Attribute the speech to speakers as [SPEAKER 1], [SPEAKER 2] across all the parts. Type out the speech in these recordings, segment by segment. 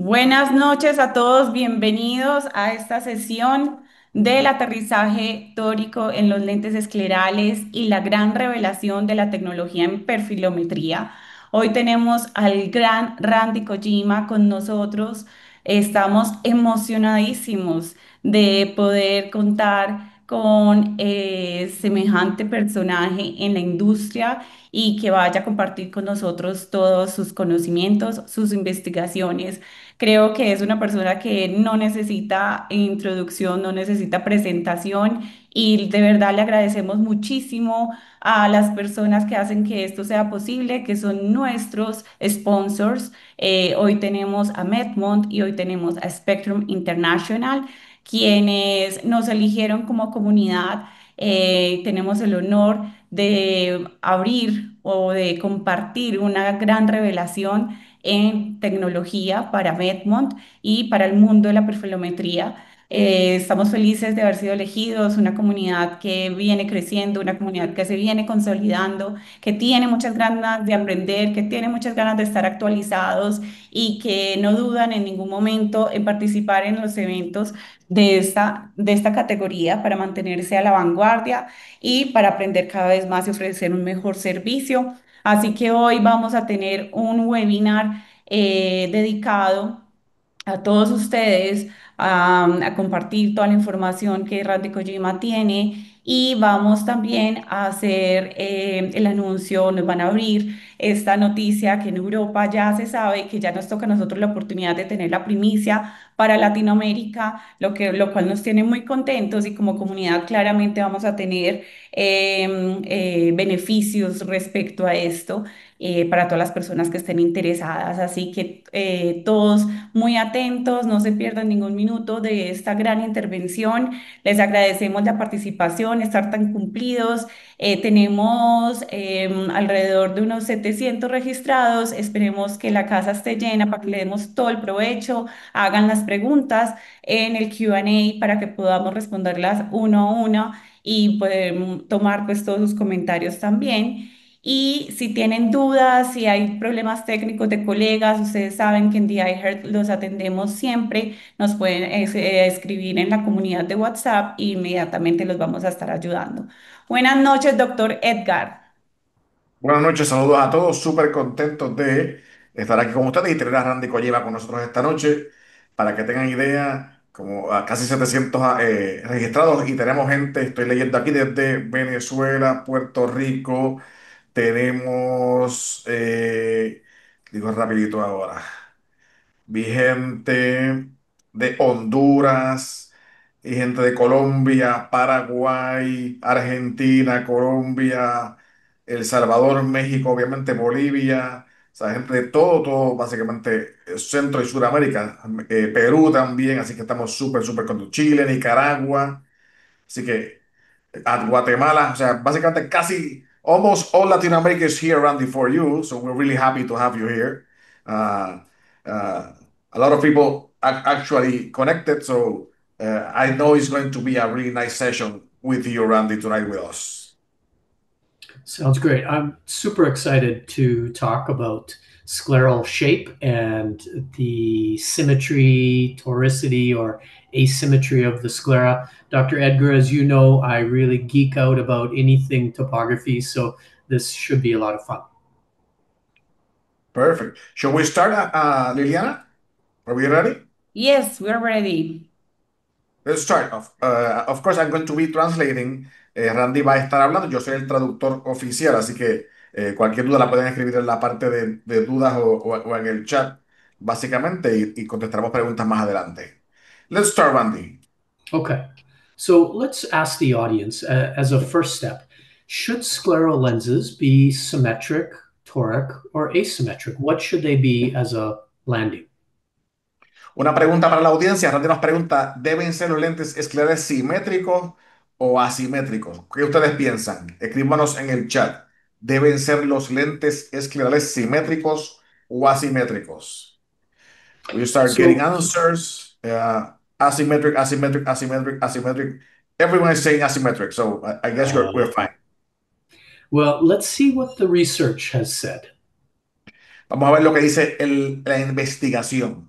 [SPEAKER 1] Buenas noches a todos, bienvenidos a esta sesión del aterrizaje tórico en los lentes esclerales y la gran revelación de la tecnología en perfilometría. Hoy tenemos al gran Randy Kojima con nosotros. Estamos emocionadísimos de poder contar con semejante personaje en la industria y que vaya a compartir con nosotros todos sus conocimientos, sus investigaciones. Creo que es una persona que no necesita introducción, no necesita presentación y de verdad le agradecemos muchísimo a las personas que hacen que esto sea posible, que son nuestros sponsors. Hoy tenemos a Medmont y hoy tenemos a Spectrum International, quienes nos eligieron como comunidad. Tenemos el honor de abrir o de compartir una gran revelación en tecnología para Medmont y para el mundo de la perfilometría. Estamos felices de haber sido elegidos, una comunidad que viene creciendo, una comunidad que se viene consolidando, que tiene muchas ganas de aprender, que tiene muchas ganas de estar actualizados y que no dudan en ningún momento en participar en los eventos de esta categoría para mantenerse a la vanguardia y para aprender cada vez más y ofrecer un mejor servicio. Así que hoy vamos a tener un webinar dedicado a todos ustedes a compartir toda la información que Randy Kojima tiene y vamos también a hacer el anuncio, nos van a abrir esta noticia que en Europa ya se sabe que ya nos toca a nosotros la oportunidad de tener la primicia para Latinoamérica, lo cual nos tiene muy contentos y como comunidad claramente vamos a tener beneficios respecto a esto para todas las personas que estén interesadas. Así que todos muy atentos, no se pierdan ningún minuto de esta gran intervención. Les agradecemos la participación, estar tan cumplidos. Tenemos alrededor de unos 700 registrados. Esperemos que la casa esté llena para que le demos todo el provecho. Hagan las preguntas en el Q&A para que podamos responderlas uno a uno y poder tomar pues todos sus comentarios también. Y si tienen dudas, si hay problemas técnicos de colegas, ustedes saben que en The iHeart los atendemos siempre, nos pueden escribir en la comunidad de WhatsApp e inmediatamente los vamos a estar ayudando. Buenas noches, doctor Edgar.
[SPEAKER 2] Buenas noches, saludos a todos, súper contentos de estar aquí con ustedes y tener a Randy Colleva con nosotros esta noche. Para que tengan idea, como a casi 700 registrados y tenemos gente, estoy leyendo aquí desde Venezuela, Puerto Rico, tenemos, digo rapidito ahora. Vi gente de Honduras y gente de Colombia, Paraguay, Argentina, Colombia, El Salvador, México, obviamente Bolivia, o sea, gente de todo, básicamente Centro y Sudamérica, Perú también, así que estamos súper contentos. Chile, Nicaragua, así que at Guatemala. O sea, básicamente casi almost all Latin America is here, Randy, for you. So we're really happy to have you here. Uh, uh, a lot of people actually connected. So I know it's going to be a really nice session with you, Randy, tonight with us.
[SPEAKER 3] Sounds great. I'm super excited to talk about scleral shape and the symmetry, toricity, or asymmetry of the sclera. Dr. Edgar, as you know, I really geek out about anything topography, so this should be a lot of fun.
[SPEAKER 2] Perfect. Shall we start, Liliana? Are we ready?
[SPEAKER 1] Yes, we're ready.
[SPEAKER 2] Let's start. Of course, I'm going to be translating. Randy va a estar hablando. Yo soy el traductor oficial, así que cualquier duda la pueden escribir en la parte de dudas o en el chat, básicamente, y contestaremos preguntas más adelante. Let's start, Randy.
[SPEAKER 3] Okay, so let's ask the audience as a first step, should scleral lenses be symmetric, toric, or asymmetric? What should they be as a landing?
[SPEAKER 2] Una pregunta para la audiencia. Randy nos pregunta, ¿deben ser los lentes esclerales simétricos o asimétricos? ¿Qué ustedes piensan? Escríbanos en el chat. ¿Deben ser los lentes esclerales simétricos o asimétricos? We start getting
[SPEAKER 3] So
[SPEAKER 2] answers. Asymmetric, asymmetric, asymmetric, asymmetric. Everyone is saying asymmetric, so I guess we're fine.
[SPEAKER 3] well, let's see what the research has said.
[SPEAKER 2] Vamos a ver lo que dice la investigación.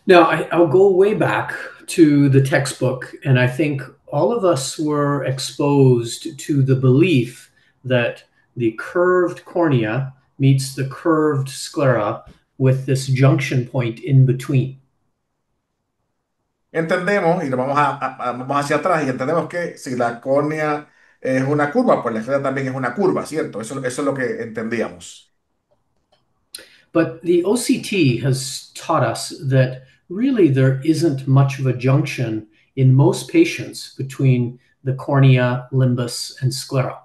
[SPEAKER 3] Now, I'll go way back to the textbook, and I think all of us were exposed to the belief that the curved cornea meets the curved sclera with this junction point in between.
[SPEAKER 2] Entendemos, y nos vamos, vamos hacia atrás y entendemos que si la córnea es una curva, pues la esclera también es una curva, ¿cierto? Eso es lo que entendíamos.
[SPEAKER 3] But the OCT has taught us that really there isn't much of a junction in most patients between the cornea, limbus, and sclera.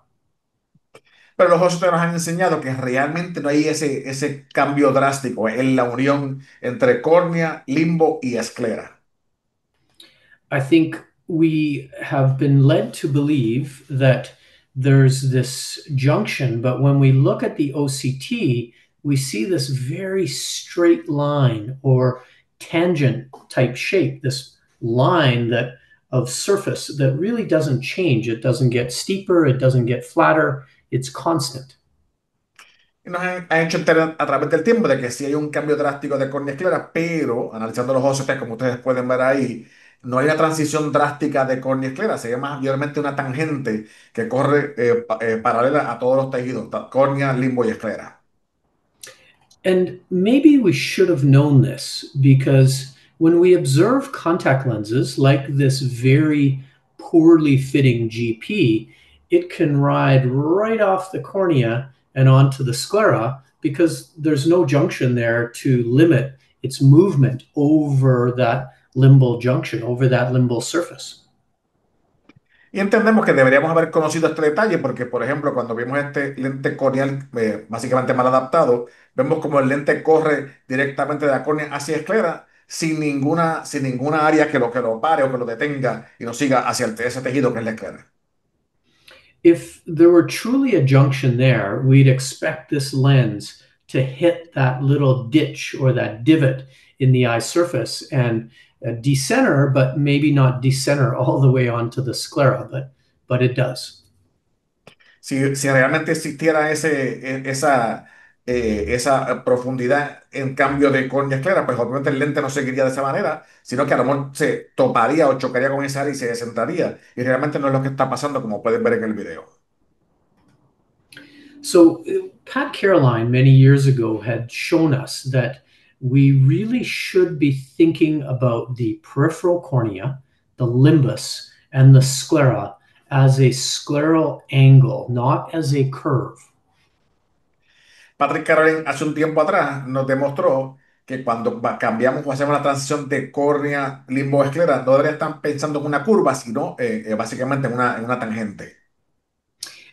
[SPEAKER 2] Pero los ojos nos han enseñado que realmente no hay ese cambio drástico en la unión entre córnea, limbo y esclera.
[SPEAKER 3] I think we have been led to believe that there's this junction, but when we look at the OCT, we see this very straight line or tangent type shape, this line that of surface that really doesn't change. It doesn't get steeper, it doesn't get flatter, it's constant.
[SPEAKER 2] Y nos han hecho entender a través del tiempo de que sí hay un cambio drástico de córnea esclera, pero analizando los ojos, como ustedes pueden ver ahí, no hay una transición drástica de córnea esclera, se llama mayormente una tangente que corre paralela a todos los tejidos, córnea, limbo y esclera.
[SPEAKER 3] And maybe we should have known this because when we observe contact lenses like this very poorly fitting GP, it can ride right off the cornea and onto the sclera because there's no junction there to limit its movement over that limbal junction, over that limbal surface.
[SPEAKER 2] Y entendemos que deberíamos haber conocido este detalle porque, por ejemplo, cuando vimos este lente corneal básicamente mal adaptado, vemos como el lente corre directamente de la córnea hacia esclera sin ninguna área que lo pare o que lo detenga y nos siga hacia ese tejido que es la esclera.
[SPEAKER 3] If there were truly a junction there, we'd expect this lens to hit that little ditch or that divot in the eye surface and decenter, but maybe not decenter all the way onto the sclera, but it does.
[SPEAKER 2] Si realmente existiera esa profundidad en cambio de córnea esclera, pues obviamente el lente no seguiría de esa manera, sino que a lo mejor se toparía o chocaría con esa área y se descentraría. Y realmente no es lo que está pasando, como pueden ver en el video.
[SPEAKER 3] So Pat Caroline many years ago had shown us that we really should be thinking about the peripheral cornea, the limbus, and the sclera as a scleral angle, not as a curve.
[SPEAKER 2] Patrick Carolyn hace un tiempo atrás nos demostró que cuando cambiamos o hacemos la transición de córnea, limbo, esclera, no debería estar pensando en una curva, sino básicamente en una tangente.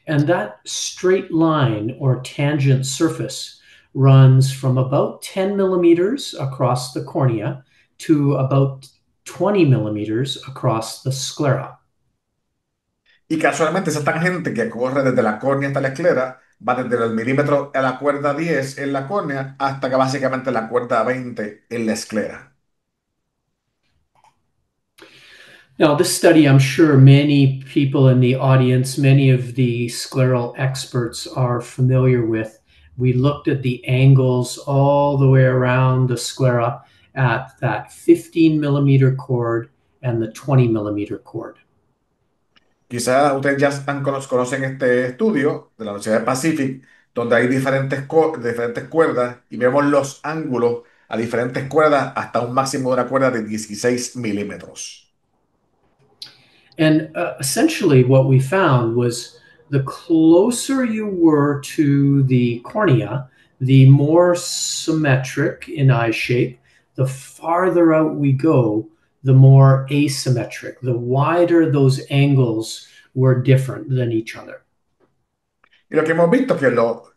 [SPEAKER 3] And that straight line or tangent surface runs from about 10 millimeters across the cornea to about 20 millimeters across the sclera.
[SPEAKER 2] Y casualmente esa tangente que corre desde la córnea hasta la esclera va desde el milímetro a la cuerda 10 en la córnea hasta que básicamente la cuerda 20 en la esclera.
[SPEAKER 3] Now, this study, I'm sure many people in the audience, many of the scleral experts are familiar with. We looked at the angles all the way around the sclera at that 15 millimeter cord and the 20 millimeter cord.
[SPEAKER 2] Quizás ustedes ya conocen este estudio de la Universidad de Pacific, donde hay diferentes cuerdas y vemos los ángulos a diferentes cuerdas hasta un máximo de una cuerda de 16 milímetros.
[SPEAKER 3] And essentially what we found was the closer you were to the cornea, the more symmetric in eye shape. The farther out we go, the more asymmetric. The wider those angles were different than each other.
[SPEAKER 2] Y lo que hemos visto,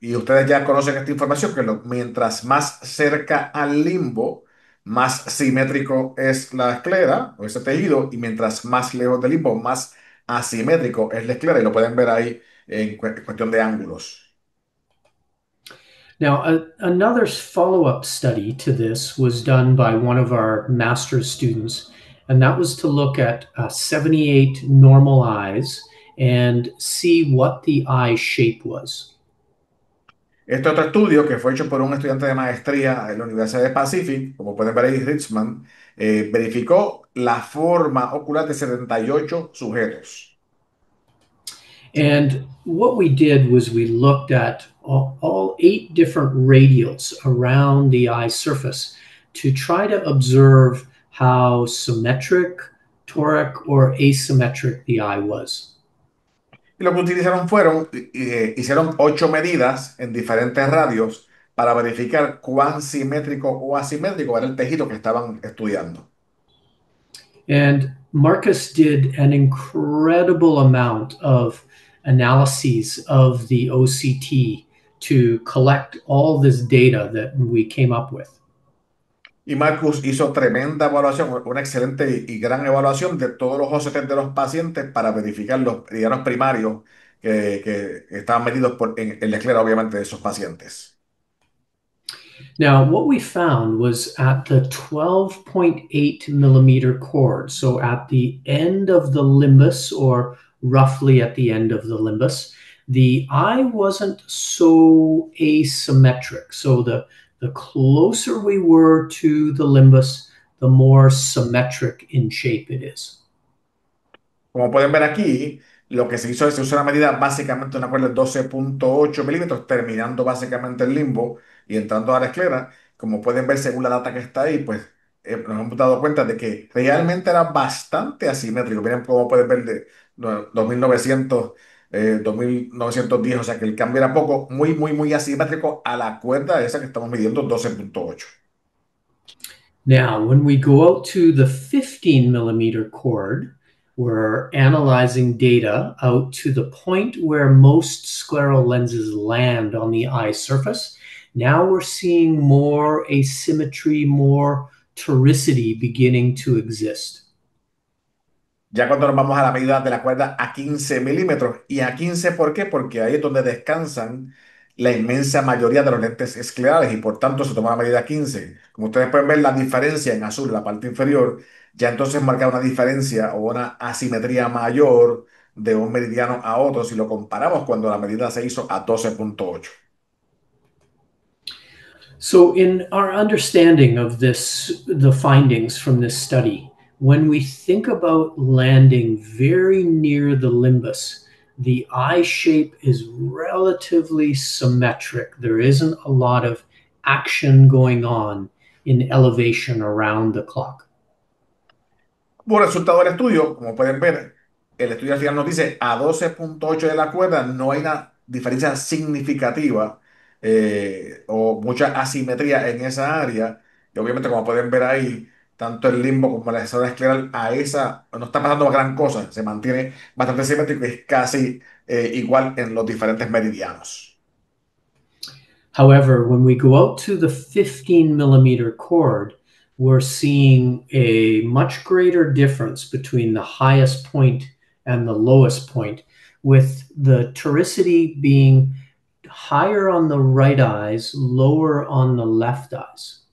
[SPEAKER 2] y ustedes ya conocen esta información, mientras más cerca al limbo, más simétrico es la esclera o ese tejido, y mientras más lejos del limbo, más asimétrico es la esclera, y lo pueden ver ahí en cuestión de ángulos.
[SPEAKER 3] Now, another follow-up study to this was done by one of our master's students, and that was to look at 78 normal eyes and see what the eye shape was.
[SPEAKER 2] Este otro estudio, que fue hecho por un estudiante de maestría en la Universidad de Pacific, como pueden ver ahí, Richman, verificó la forma ocular de 78 sujetos.
[SPEAKER 3] And what we did was we looked at all 8 different radials around the eye surface to try to observe how symmetric, toric, or asymmetric the eye was.
[SPEAKER 2] Y lo que utilizaron fueron, hicieron 8 medidas en diferentes radios para verificar cuán simétrico o asimétrico era el tejido que estaban estudiando.
[SPEAKER 3] And Marcus did an incredible amount of analyses of the OCT to collect all this data that we came up with.
[SPEAKER 2] Y Marcus hizo tremenda evaluación, una excelente y gran evaluación de todos los OCT de los pacientes para verificar los meridianos primarios que estaban medidos en la esclera, obviamente, de esos pacientes.
[SPEAKER 3] Now, what we found was at the 12.8 millimeter chord, so at the end of the limbus, or roughly at the end of the limbus, the eye wasn't so asymmetric. So the closer we were to the limbus, the more symmetric in shape it is.
[SPEAKER 2] Como pueden ver aquí, lo que se hizo es se usó una medida básicamente una cuerda de 12.8 milímetros, terminando básicamente el limbo y entrando a la esclera. Como pueden ver, según la data que está ahí, pues nos hemos dado cuenta de que realmente era bastante asimétrico. Miren cómo pueden ver de 2900, 2910, o sea que el cambio era poco, muy, muy, muy asimétrico a la cuerda esa que estamos midiendo, 12.8.
[SPEAKER 3] Now, when we go out to the 15 millimeter chord, we're analyzing data out to the point where most scleral lenses land on the eye surface. Now we're seeing more asymmetry, more toricity beginning to exist.
[SPEAKER 2] Ya cuando nos vamos a la medida de la cuerda a 15 milímetros, y a 15, ¿por qué? Porque ahí es donde descansan la inmensa mayoría de los lentes esclerales y por tanto se toma la medida 15. Como ustedes pueden ver la diferencia en azul, la parte inferior, ya entonces marca una diferencia o una asimetría mayor de un meridiano a otro si lo comparamos cuando la medida se hizo a 12.8.
[SPEAKER 3] So, in our understanding of this, the findings from this study, when we think about landing very near the limbus, the eye shape is relatively symmetric. There isn't a lot of action going on in elevation around the clock.
[SPEAKER 2] Por resultado del estudio, como pueden ver, el estudio al final nos dice a 12.8 de la cuerda no hay una diferencia significativa o mucha asimetría en esa área. Y obviamente, como pueden ver ahí, tanto el limbo como la zona escleral a esa no está pasando gran cosa, se mantiene bastante simétrico y es casi igual en los diferentes meridianos.
[SPEAKER 3] However, when we go out to the 15 millimeter chord, we're seeing a much greater difference between the highest point and the lowest point, with the toricity being higher on the right eyes, lower on the left eyes.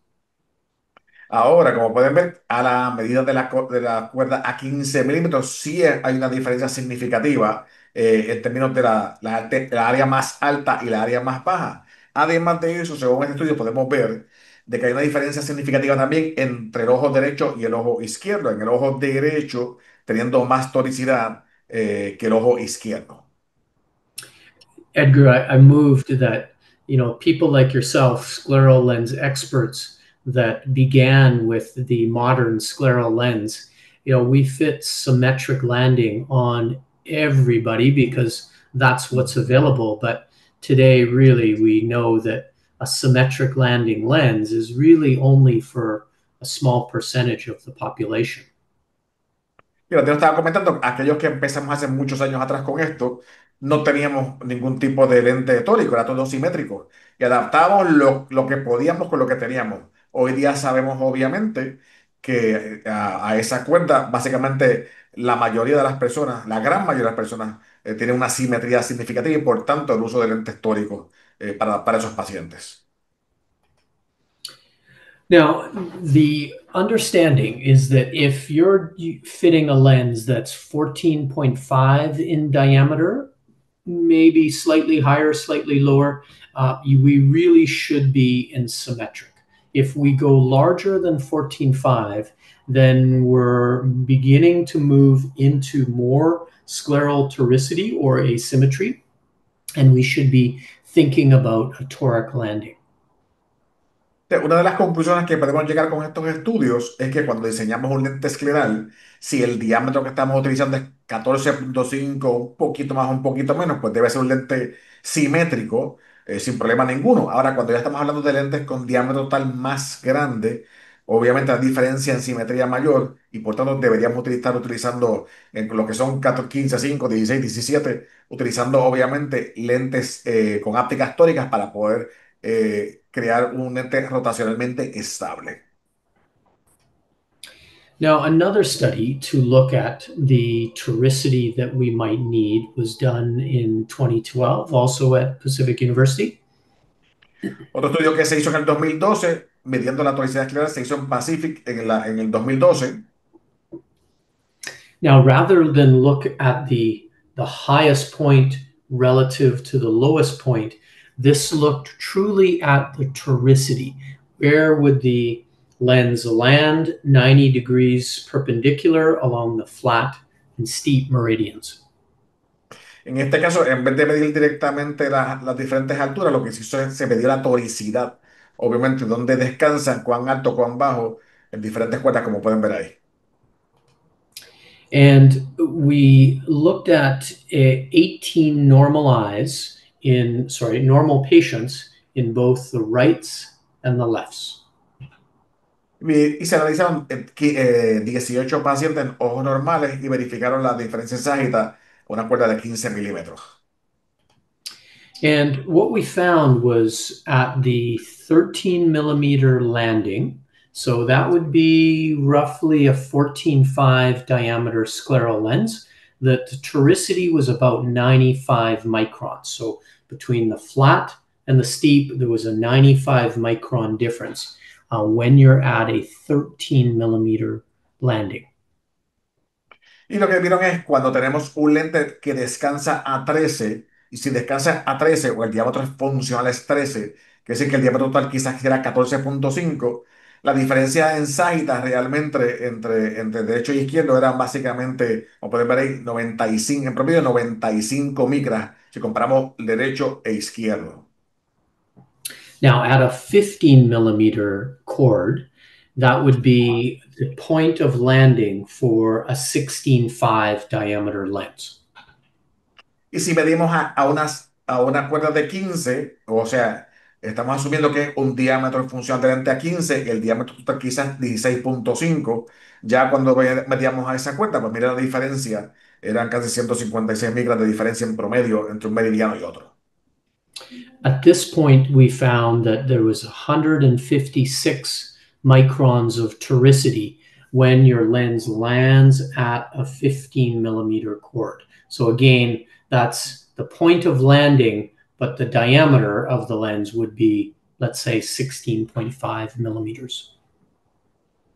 [SPEAKER 2] Ahora, como pueden ver, a la medida de la cuerda a 15 milímetros, sí hay una diferencia significativa en términos de la área más alta y la área más baja. Además de eso, según este estudio, podemos ver de que hay una diferencia significativa también entre el ojo derecho y el ojo izquierdo. En el ojo derecho, teniendo más toricidad que el ojo izquierdo.
[SPEAKER 3] Edgar, I moved that, people like yourself, scleral lens experts that began with the modern scleral lens, we fit symmetric landing on everybody because that's what's available. But today, really, we know that a symmetric landing lens is really only for a small percentage of the population.
[SPEAKER 2] Mira, te lo estaba comentando, aquellos que empezamos hace muchos años atrás con esto, no teníamos ningún tipo de lente tórico, era todo simétrico. Y adaptábamos lo que podíamos con lo que teníamos. Hoy día sabemos, obviamente, que a esa cuerda, básicamente, la mayoría de las personas, la gran mayoría de las personas, tienen una simetría significativa y por tanto el uso de lentes tóricos para esos pacientes.
[SPEAKER 3] Now, the understanding is that if you're fitting a lens that's 14.5 in diameter, maybe slightly higher, slightly lower, we really should be in symmetric. If we go larger than 14.5, then we're beginning to move into more scleral toricity or asymmetry, and we should be thinking about a toric landing.
[SPEAKER 2] Una de las conclusiones que podemos llegar con estos estudios es que cuando diseñamos un lente escleral, si el diámetro que estamos utilizando es 14.5, un poquito más o un poquito menos, pues debe ser un lente simétrico, sin problema ninguno. Ahora, cuando ya estamos hablando de lentes con diámetro total más grande, obviamente la diferencia en simetría mayor y por tanto deberíamos estar utilizando en lo que son 14, 15, 5, 16, 17, utilizando obviamente lentes con ópticas tóricas para poder crear un ente rotacionalmente estable.
[SPEAKER 3] Now, another study to look at the toricity that we might need was done in 2012, also at Pacific University.
[SPEAKER 2] Otro estudio que se hizo en el 2012, midiendo la toricidad escleral, se hizo en Pacific en el 2012.
[SPEAKER 3] Now, rather than look at the highest point relative to the lowest point, this looked truly at the toricity. Where would the lens land 90 degrees perpendicular along the flat and steep meridians?
[SPEAKER 2] En este caso, en vez de medir directamente las diferentes alturas, lo que se hizo es se midió la toricidad. Obviamente, dónde descansan, cuán alto, cuán bajo, en diferentes cuerdas, como pueden ver ahí.
[SPEAKER 3] And we looked at 18 normal patients in both the rights and the lefts.
[SPEAKER 2] Y se analizaron 18 pacientes en ojos normales y verificaron la diferencia en ságita, una cuerda de 15 milímetros.
[SPEAKER 3] And what we found was at the 13 millimeter landing, so that would be roughly a 14.5 diameter scleral lens, that the toricity was about 95 microns. So between the flat and the steep, there was a 95 micron difference when you're at a 13 millimeter landing.
[SPEAKER 2] Y lo que vieron es cuando tenemos un lente que descansa a 13, y si descansa a 13 o el diámetro es funcional es 13, que es decir que el diámetro total quizás era 14.5, la diferencia en ságitas realmente entre derecho y izquierdo eran básicamente, como pueden ver ahí, 95, en promedio 95 micras, si comparamos derecho e izquierdo.
[SPEAKER 3] Now, at a 15 millimeter cord, that would be the point of landing for a 16.5 diameter lens.
[SPEAKER 2] Y si medimos a una cuerda de 15, o sea, estamos asumiendo que un diámetro en función de lente a 15, el diámetro total quizás 16.5, ya cuando medíamos a esa cuerda, pues mira la diferencia, eran casi 156 micras de diferencia en promedio entre un meridiano y otro.
[SPEAKER 3] At this point, we found that there was 156 microns of toricity when your lens lands at a 15 millimeter cord. So again, that's the point of landing, but the diameter of the lens would be, let's say, 16.5 millimeters.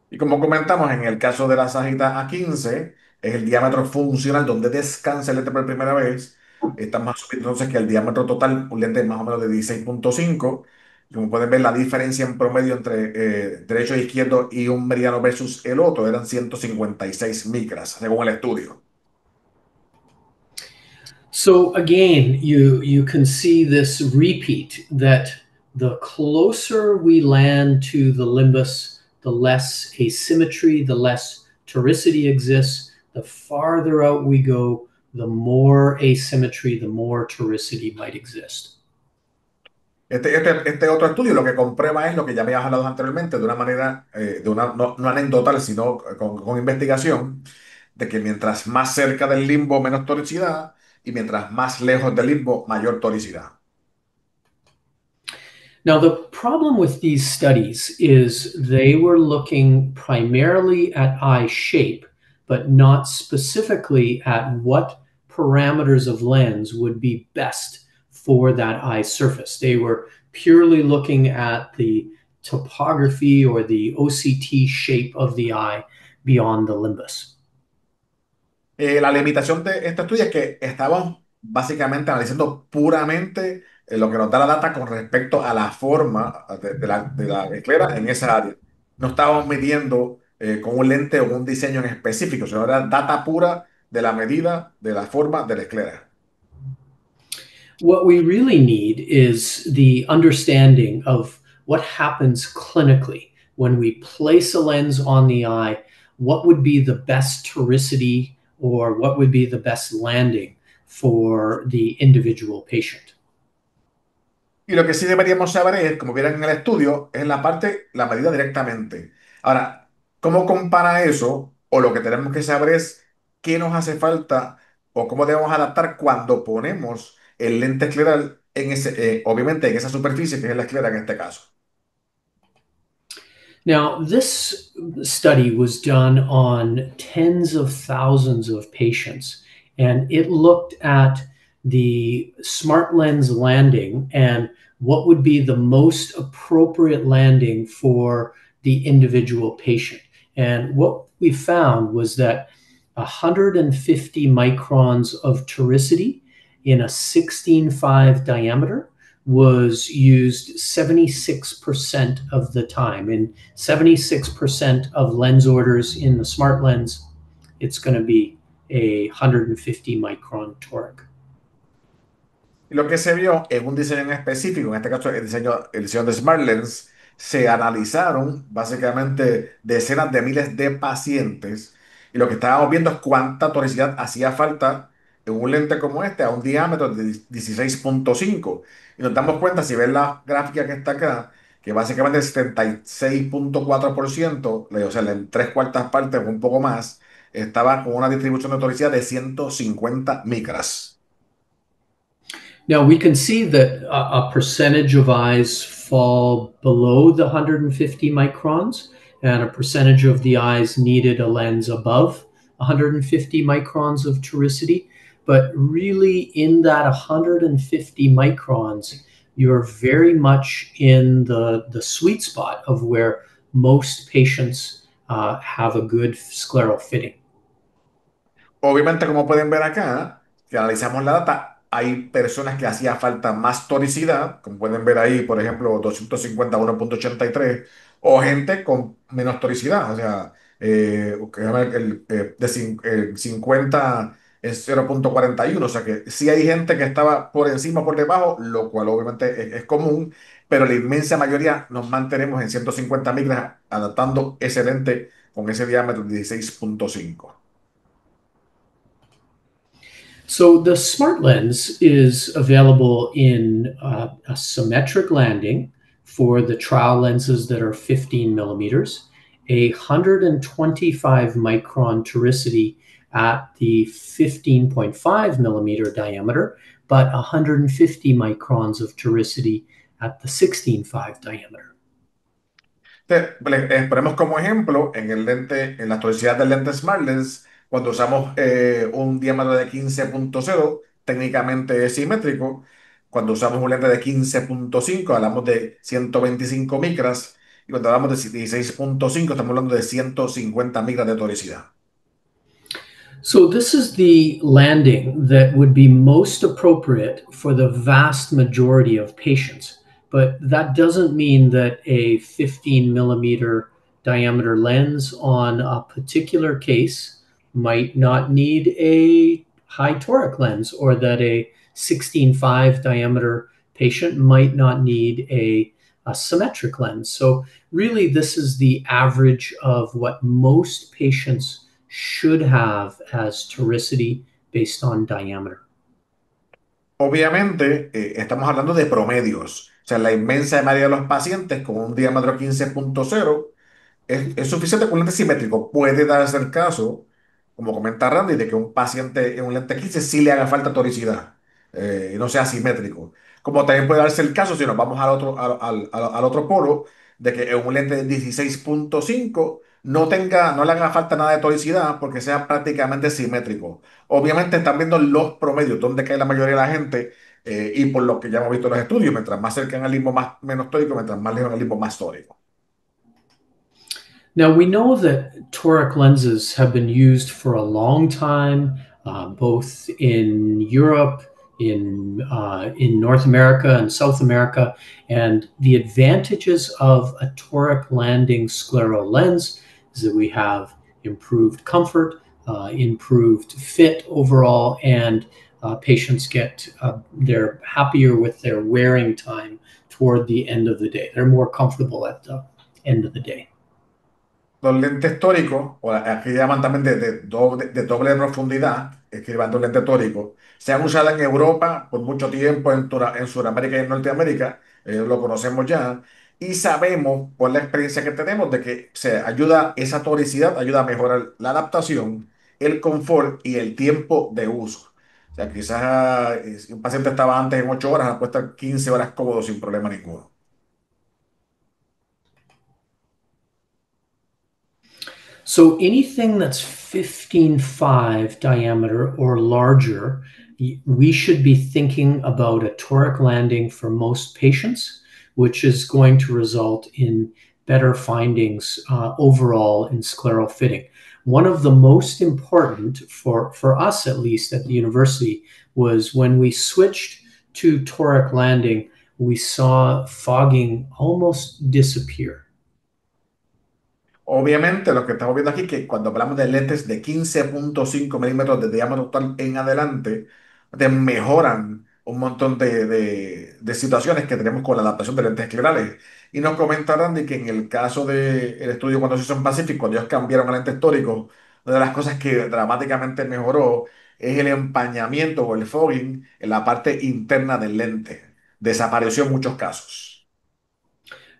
[SPEAKER 2] Y como comentamos, en el caso de la sagita A15, es el diámetro funcional donde descansa el lente por primera vez. Estamos asumiendo entonces que el diámetro total, un lente más o menos de 16.5. Como pueden ver, la diferencia en promedio entre derecho e izquierdo y un meridiano versus el otro eran 156 micras, según el estudio.
[SPEAKER 3] So again, you can see this repeat that the closer we land to the limbus, the less asymmetry, the less toricity exists. The farther out we go, the more asymmetry, the more toricity might exist.
[SPEAKER 2] Este otro estudio lo que comprueba es lo que ya habíamos hablado anteriormente, de una manera, no anecdotal, sino con investigación, de que mientras más cerca del limbo, menos toricidad, y mientras más lejos del limbo, mayor toricidad.
[SPEAKER 3] Now, the problem with these studies is they were looking primarily at eye shape, but not specifically at what parameters of lens would be best for that eye surface. They were purely looking at the topography or the OCT shape of the eye beyond the limbus.
[SPEAKER 2] La limitación de este estudio es que estamos básicamente analizando puramente lo que nos da la data con respecto a la forma de la esclera en esa área. No estábamos midiendo con un lente o un diseño en específico, sino era data pura de la medida de la forma de la esclera.
[SPEAKER 3] What we really need is the understanding of what happens clinically when we place a lens on the eye. What would be the best toricity or what would be the best landing for the individual patient?
[SPEAKER 2] Y lo que sí deberíamos saber es, como vieron en el estudio, es la parte, la medida directamente. Ahora, ¿cómo compara eso? O lo que tenemos que saber es qué nos hace falta o cómo debemos adaptar cuando ponemos el lente escleral en ese, obviamente en esa superficie que es la esclera en este caso.
[SPEAKER 3] Now, this study was done on tens of thousands of patients, and it looked at the smart lens landing and what would be the most appropriate landing for the individual patient. And what we found was that 150 microns of toricity in a 16.5 diameter was used 76% of the time. And 76% of lens orders in the smart lens, it's going to be a 150 micron toric.
[SPEAKER 2] Y lo que se vio en un diseño en específico, en este caso el diseño de SmartLens, se analizaron básicamente decenas de miles de pacientes y lo que estábamos viendo es cuánta toricidad hacía falta en un lente como este a un diámetro de 16.5. Y nos damos cuenta, si ves la gráfica que está acá, que básicamente el 76.4%, o sea, en tres cuartas partes o un poco más, estaba con una distribución de toricidad de 150 micras.
[SPEAKER 3] Now we can see that a percentage of eyes fall below the 150 microns, and a percentage of the eyes needed a lens above 150 microns of toricity. But really, in that 150 microns, you're very much in the sweet spot of where most patients have a good scleral fitting.
[SPEAKER 2] Obviamente, como pueden ver acá, si analizamos la data, hay personas que hacía falta más toricidad, como pueden ver ahí, por ejemplo, 251.83, o gente con menos toricidad, o sea, que llama el 50 es 0.41, o sea que sí hay gente que estaba por encima o por debajo, lo cual obviamente es común, pero la inmensa mayoría nos mantenemos en 150 micras, adaptando ese lente con ese diámetro de 16.5.
[SPEAKER 3] So the smart lens is available in a symmetric landing for the trial lenses that are 15 millimeters, a 125 micron toricity at the 15.5 millimeter diameter, but 150 microns of toricity at the 16.5 diameter.
[SPEAKER 2] Ponemos como ejemplo en el lente, en la toricidad del lente Smart Lens, cuando usamos un diámetro de 15.0, técnicamente es simétrico. Cuando usamos un lente de 15.5, hablamos de 125 micras. Y cuando hablamos de 16.5, estamos hablando de 150 micras de toricidad.
[SPEAKER 3] So this is the landing that would be most appropriate for the vast majority of patients. But that doesn't mean that a 15 millimeter diameter lens on a particular case might not need a high toric lens, or that a 16.5 diameter patient might not need a symmetric lens. So really, this is the average of what most patients should have as toricity based on diameter.
[SPEAKER 2] Obviamente, estamos hablando de promedios. O sea, la inmensa mayoría de los pacientes con un diámetro 15.0 es suficiente con un lente simétrico. Puede darse el caso, como comenta Randy, de que un paciente en un lente 15 sí le haga falta toricidad y no sea simétrico. Como también puede darse el caso, si nos vamos al otro, al otro polo, de que en un lente de 16.5 no le haga falta nada de toricidad porque sea prácticamente simétrico. Obviamente están viendo los promedios, donde cae la mayoría de la gente y por lo que ya hemos visto en los estudios, mientras más cerca al limbo más, menos tórico, mientras más lejos al limbo más tórico.
[SPEAKER 3] Now, we know that toric lenses have been used for a long time, both in Europe, in North America and South America. And the advantages of a toric landing scleral lens is that we have improved comfort, improved fit overall, and patients they're happier with their wearing time toward the end of the day. They're more comfortable at the end of the day.
[SPEAKER 2] Los lentes tóricos, o aquí llaman también de doble profundidad, escribando lente tórico, se han usado en Europa por mucho tiempo, en Sudamérica y en Norteamérica, lo conocemos ya, y sabemos por la experiencia que tenemos de que esa toricidad ayuda a mejorar la adaptación, el confort y el tiempo de uso. O sea, quizás si un paciente estaba antes en 8 horas, puede estar 15 horas cómodo sin problema ninguno.
[SPEAKER 3] So anything that's 15.5 diameter or larger, we should be thinking about a toric landing for most patients, which is going to result in better findings overall in scleral fitting. One of the most important, for us at least at the university, was when we switched to toric landing, we saw fogging almost disappear.
[SPEAKER 2] Obviamente, lo que estamos viendo aquí, que cuando hablamos de lentes de 15.5 milímetros de diámetro total en adelante, te mejoran un montón de situaciones que tenemos con la adaptación de lentes esclerales. Y nos comenta Randy que en el caso del estudio cuando se hizo en Pacific, cuando ellos cambiaron a lentes históricos, una de las cosas que dramáticamente mejoró es el empañamiento o el fogging en la parte interna del lente. Desapareció en muchos casos.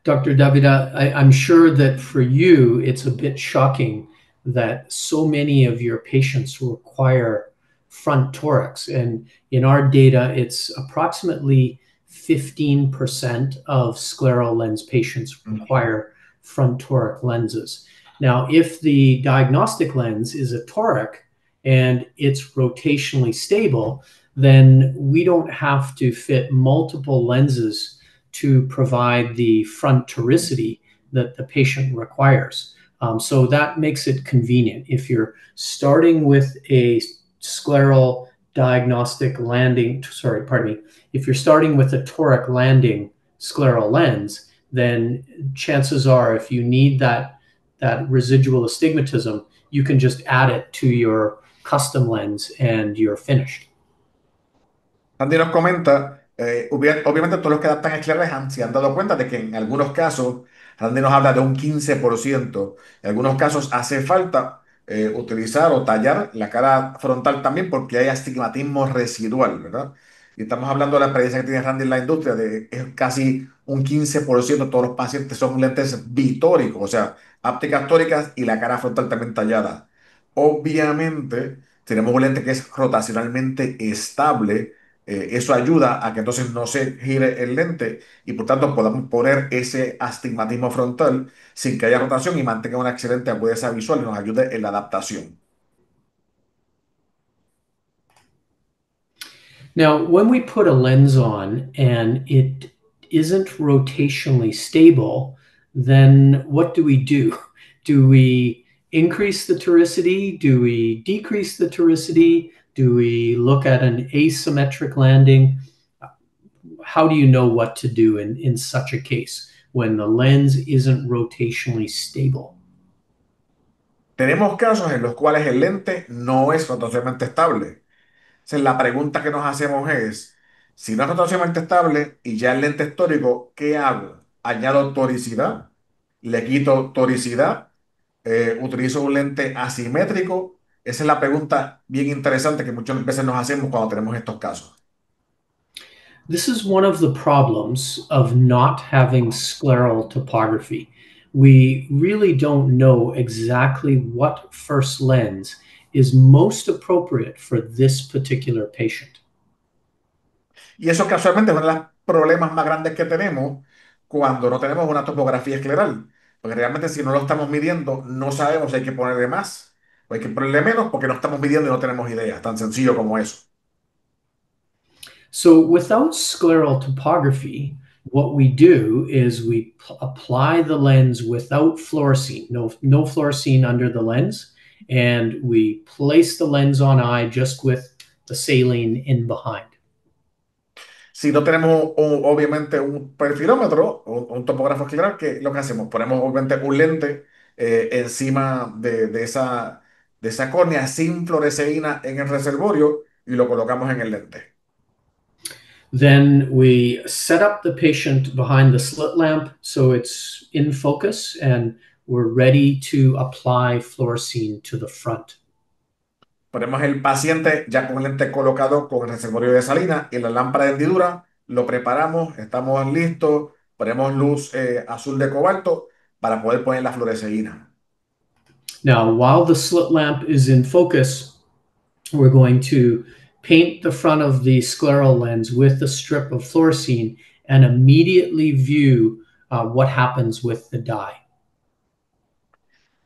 [SPEAKER 3] Dr. Davida, I'm sure that for you, it's a bit shocking that so many of your patients require front torics. And in our data, it's approximately 15% of scleral lens patients require front toric lenses. Now, if the diagnostic lens is a toric and it's rotationally stable, then we don't have to fit multiple lenses to provide the front toricity that the patient requires. So that makes it convenient. If you're starting with a scleral diagnostic landing, if you're starting with a toric landing scleral lens, then chances are if you need that residual astigmatism, you can just add it to your custom lens and you're finished.
[SPEAKER 2] Andy nos comenta, obviamente todos los que adaptan escleras se han dado cuenta de que en algunos casos, Randy nos habla de un 15%, en algunos casos hace falta utilizar o tallar la cara frontal también porque hay astigmatismo residual, ¿verdad? Y estamos hablando de la experiencia que tiene Randy en la industria, de es casi un 15% de todos los pacientes son lentes bitóricos, o sea, ópticas tóricas y la cara frontal también tallada. Obviamente, tenemos un lente que es rotacionalmente estable. Eso ayuda a que entonces no se gire el lente y por tanto podamos poner ese astigmatismo frontal sin que haya rotación y mantenga una excelente agudeza visual y nos ayude en la adaptación.
[SPEAKER 3] Now, when we put a lens on and it isn't rotationally stable, then what do we do? Do we increase the toricity? Do we decrease the toricity? Do we look at an asymmetric landing? How do you know what to do in such a case when the lens isn't rotationally stable?
[SPEAKER 2] Tenemos casos en los cuales el lente no es rotacionalmente estable. Entonces, la pregunta que nos hacemos es, si no es rotacionalmente estable y ya el lente es tórico, ¿qué hago? ¿Añado toricidad? ¿Le quito toricidad? ¿Utilizo un lente asimétrico? Esa es la pregunta bien interesante que muchas veces nos hacemos cuando tenemos estos casos.
[SPEAKER 3] This is one of the problems of not having scleral topography. We really don't know exactly what first lens is most appropriate for this particular patient.
[SPEAKER 2] Y eso casualmente es uno de los problemas más grandes que tenemos cuando no tenemos una topografía escleral. Porque realmente si no lo estamos midiendo, no sabemos si hay que ponerle más o hay que ponerle menos porque no estamos midiendo y no tenemos idea. Tan sencillo como eso.
[SPEAKER 3] So without scleral topography, what we do is we apply the lens without fluorescein, no fluorescein under the lens, and we place the lens on eye just with the saline in behind.
[SPEAKER 2] Si no tenemos obviamente un perfilómetro, un topógrafo escleral, ¿qué es lo que hacemos? Ponemos obviamente un lente encima de esa córnea sin fluoresceína en el reservorio y lo colocamos en el lente.
[SPEAKER 3] Then we set up the patient behind the slit lamp so it's in focus and we're ready to apply fluorescein to the front.
[SPEAKER 2] Ponemos el paciente ya con el lente colocado con el reservorio de salina y la lámpara de hendidura, lo preparamos, estamos listos, ponemos luz azul de cobalto para poder poner la fluoresceína.
[SPEAKER 3] Now, while the slit lamp is in focus, we're going to paint the front of the scleral lens with a strip of fluorescein and immediately view what happens with the dye.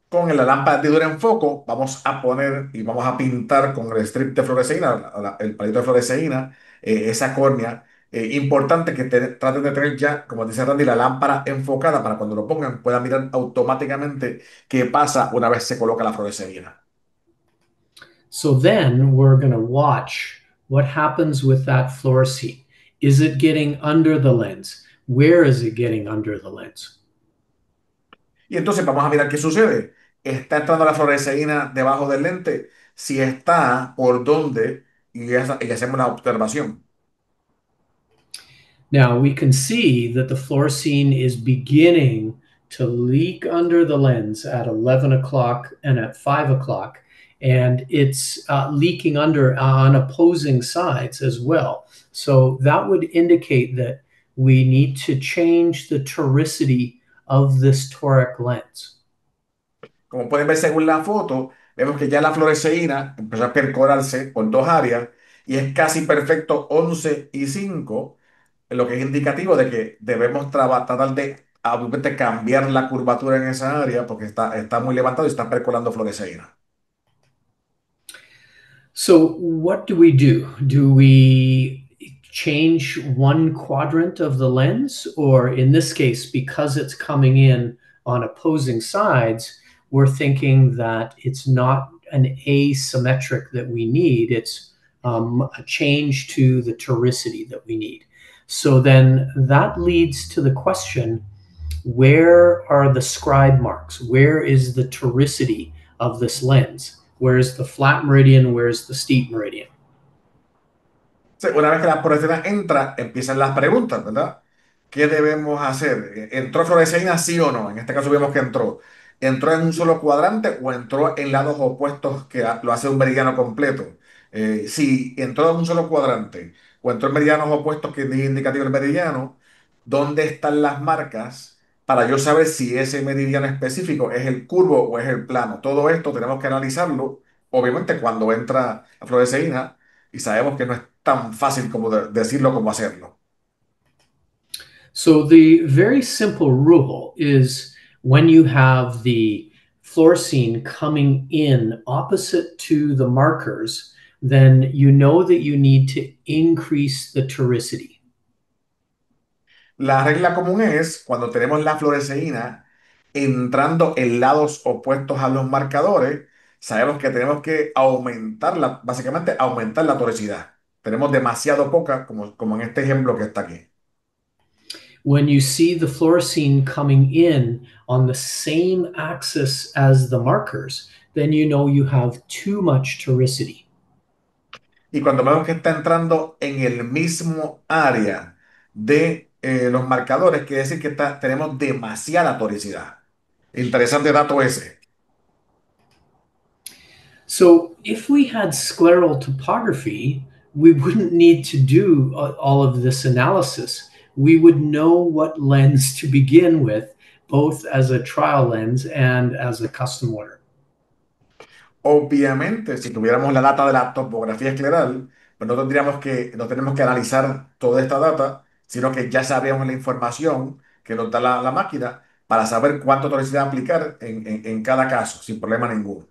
[SPEAKER 2] Con la lámpara de hendidura en foco, vamos a poner y vamos a pintar con el strip de fluoresceína, el palito de fluoresceína, esa córnea. Importante que traten de tener ya, como dice Randy, la lámpara enfocada para cuando lo pongan puedan mirar automáticamente qué pasa una vez se coloca la fluoresceína.
[SPEAKER 3] So then we're going to watch what happens with that fluorescein. Is it getting under the lens? Where is it getting under the lens?
[SPEAKER 2] Y entonces vamos a mirar qué sucede. ¿Está entrando la fluoresceína debajo del lente? Si está, ¿por dónde? Y hacemos una observación.
[SPEAKER 3] Now we can see that the fluorescein is beginning to leak under the lens at 11 o'clock and at 5 o'clock. And it's leaking under on opposing sides as well. So that would indicate that we need to change the toricity of this toric lens.
[SPEAKER 2] Como pueden ver según la foto, vemos que ya la fluoresceína empezó a percorarse por dos áreas y es casi perfecto 11:05, lo que es indicativo de que debemos tratar de obviamente cambiar la curvatura en esa área porque está muy levantado y está percolando fluoresceína.
[SPEAKER 3] So what do we do? Do we change one quadrant of the lens? Or in this case, because it's coming in on opposing sides, we're thinking that it's not an asymmetric that we need. It's a change to the toricity that we need. So then that leads to the question, where are the scribe marks? Where is the toricity of this lens? Where's the flat meridian? Where's the steep meridian?
[SPEAKER 2] Sí, una vez que la fluoresceína entra, empiezan las preguntas, ¿verdad? ¿Qué debemos hacer? ¿Entró fluoresceína sí o no? En este caso vemos que entró. ¿Entró en un solo cuadrante o entró en lados opuestos que lo hace un meridiano completo? Si entró en un solo cuadrante o entró en meridianos opuestos que es indicativo el meridiano, ¿dónde están las marcas para yo saber si ese meridiano específico es el curvo o es el plano? Todo esto tenemos que analizarlo, obviamente, cuando entra la fluoresceína y sabemos que no es tan fácil como decirlo como hacerlo.
[SPEAKER 3] So the very simple rule is when you have the fluorescein coming in opposite to the markers, then you know that you need to increase the toricity.
[SPEAKER 2] La regla común es cuando tenemos la fluoresceína entrando en lados opuestos a los marcadores, sabemos que tenemos que aumentarla, básicamente aumentar la toricidad. Tenemos demasiado poca, como en este ejemplo que está aquí.
[SPEAKER 3] When you see the fluorescein coming in on the same axis as the markers, then you know you have too much toricity.
[SPEAKER 2] Y cuando vemos que está entrando en el mismo área de los marcadores, quiere decir que tenemos demasiada toricidad. Interesante dato ese.
[SPEAKER 3] So if we had scleral topography, we wouldn't need to do all of this analysis. We would know what lens to begin with, both as a trial lens and as a custom order.
[SPEAKER 2] Obviamente, si tuviéramos la data de la topografía escleral, pues no tenemos que analizar toda esta data, sino que ya sabríamos la información que nos da la máquina para saber cuánto toricidad aplicar en cada caso, sin problema ninguno.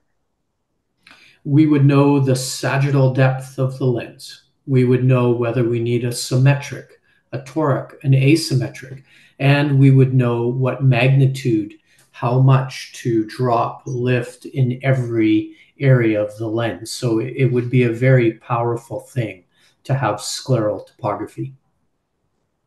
[SPEAKER 3] We would know the sagittal depth of the lens. We would know whether we need a symmetric, a toric, an asymmetric, and we would know what magnitude, how much to drop, lift in every area of the lens. So it would be a very powerful thing to have scleral topography.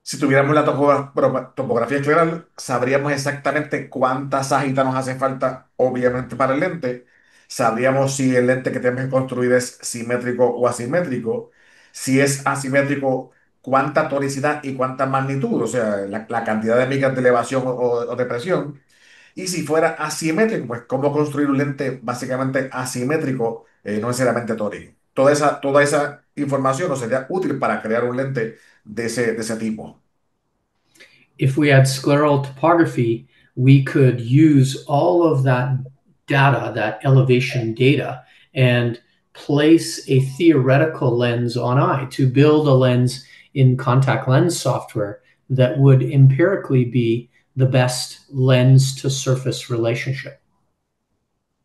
[SPEAKER 2] Si tuviéramos la topografía escleral, sabríamos exactamente cuántas agitas nos hace falta, obviamente, para el lente. Sabríamos si el lente que tenemos que construir es simétrico o asimétrico. Si es asimétrico, cuánta tonicidad y cuánta magnitud, o sea, la cantidad de micras de elevación o de presión. Y si fuera asimétrico, pues cómo construir un lente básicamente asimétrico, no necesariamente tórico. Toda esa información nos sería útil para crear un lente de ese tipo.
[SPEAKER 3] If we had scleral topography, we could use all of that data, that elevation data, and place a theoretical lens on eye to build a lens in contact lens software that would empirically be the best lens to surface relationship.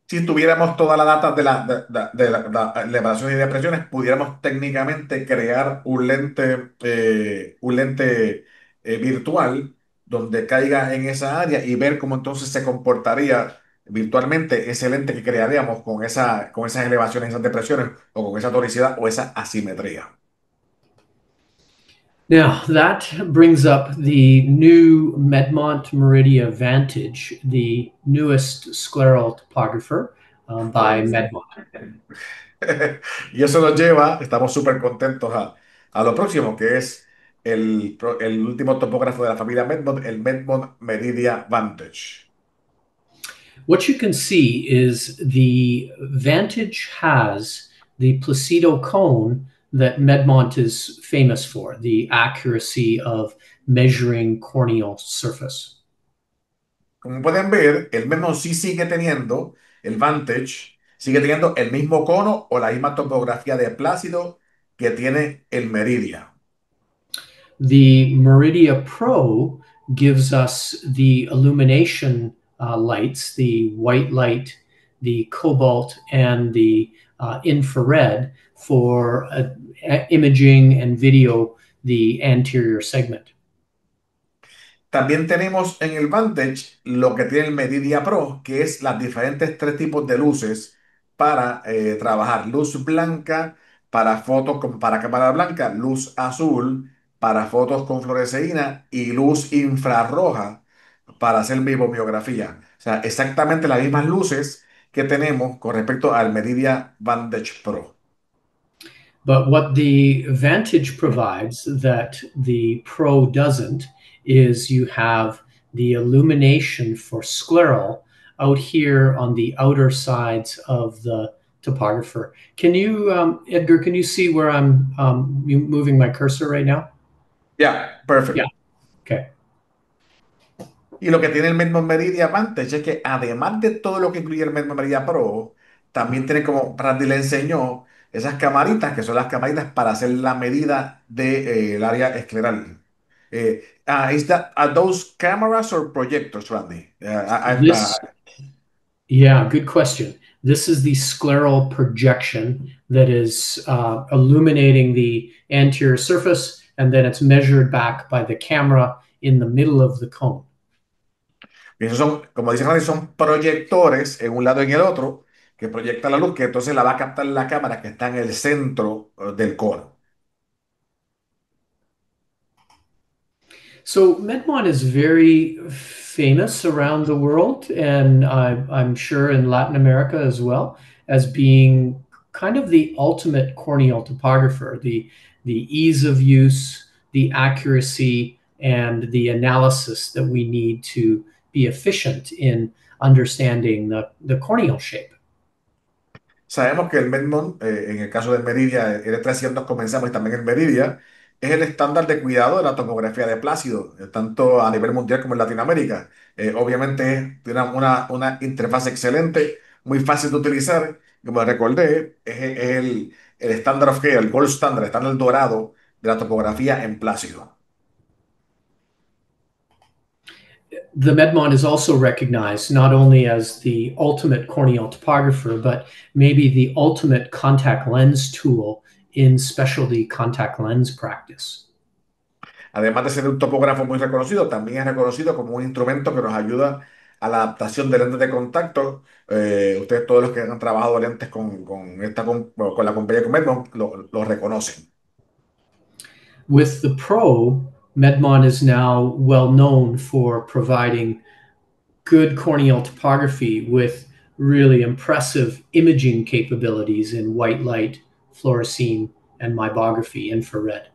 [SPEAKER 2] Si tuviéramos toda la data de la elevación y depresiones, pudiéramos técnicamente crear un lente virtual donde caiga en esa área y ver cómo entonces se comportaría virtualmente ese lente que crearíamos con esas elevaciones, esas depresiones, o con esa tonicidad o esa asimetría.
[SPEAKER 3] Now, that brings up the new Medmont Meridia Vantage, the newest scleral topographer by Medmont.
[SPEAKER 2] Y eso nos lleva, estamos súper contentos a lo próximo, que es el último topógrafo de la familia Medmont, el Medmont Meridia Vantage.
[SPEAKER 3] What you can see is the Vantage has the Placido cone that Medmont is famous for, the accuracy of measuring corneal surface.
[SPEAKER 2] Como pueden ver, el Medmont sí sigue teniendo, el Vantage, sigue teniendo el mismo cono o la misma topografía de Plácido que tiene el Meridia.
[SPEAKER 3] The Meridia Pro gives us the illumination lights, the white light, the cobalt, and the infrared for imaging and video the anterior segment.
[SPEAKER 2] También tenemos en el Vantage lo que tiene el Meridia Pro, que es las diferentes tres tipos de luces para trabajar. Luz blanca para fotos para cámara blanca, luz azul para fotos con fluoresceína y luz infrarroja para hacer vivomiografía. O sea, exactamente las mismas luces que tenemos con respecto al Meridia Vantage Pro.
[SPEAKER 3] But what the Vantage provides that the Pro doesn't is you have the illumination for scleral out here on the outer sides of the topographer. Can you, Edgar, can you see where I'm moving my cursor right now?
[SPEAKER 2] Yeah, perfect.
[SPEAKER 3] Yeah. Okay.
[SPEAKER 2] Y lo que tiene el Medmont Meridia Vantage es que además de todo lo que incluye el Medmont Meridia Pro, también tiene, como Randy le enseñó, esas camaritas que son las camaritas para hacer la medida del área escleral. Are those cameras or projectors, Randy?
[SPEAKER 3] This, yeah, good question. This is the scleral projection that is illuminating the anterior surface, and then it's measured back by the camera in the middle of the cone.
[SPEAKER 2] Y esos son, como dice Randy, son proyectores en un lado y en el otro, que proyectan la luz, que entonces la va a captar la cámara que está en el centro del cono.
[SPEAKER 3] So Medmont is very famous around the world, and I'm sure in Latin America as well, as being kind of the ultimate corneal topographer. The ease of use, the accuracy, and the analysis that we need to be efficient in understanding the corneal shape.
[SPEAKER 2] Sabemos que el Medmont, en el caso del Meridia, el E300 comenzamos y también el Meridia, es el estándar de cuidado de la tomografía de Plácido, tanto a nivel mundial como en Latinoamérica. Obviamente tiene una interfaz excelente, muy fácil de utilizar. Como recordé, es el estándar of care, el gold standard, el estándar dorado de la topografía en Plácido.
[SPEAKER 3] The Medmont is also recognized not only as the ultimate corneal topographer, but maybe the ultimate contact lens tool in specialty contact lens practice.
[SPEAKER 2] Además de ser un topógrafo muy reconocido, también es reconocido como un instrumento que nos ayuda a la adaptación de lentes de contacto. Ustedes todos los que han trabajado lentes con la compañía Medmont lo reconocen.
[SPEAKER 3] With the Pro, Medmon is now well known for providing good corneal topography with really impressive imaging capabilities in white light, fluorescein, and meibography infrared.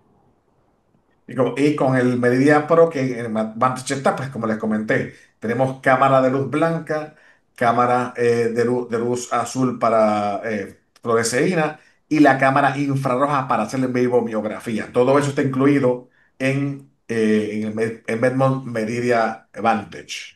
[SPEAKER 2] Y con el Meridia Pro que en Vantage está, pues como les comenté, tenemos cámara de luz blanca, cámara de luz azul para fluoresceína y la cámara infrarroja para hacer en vivo miografía. Todo eso está incluido en Medmon Meridia Vantage.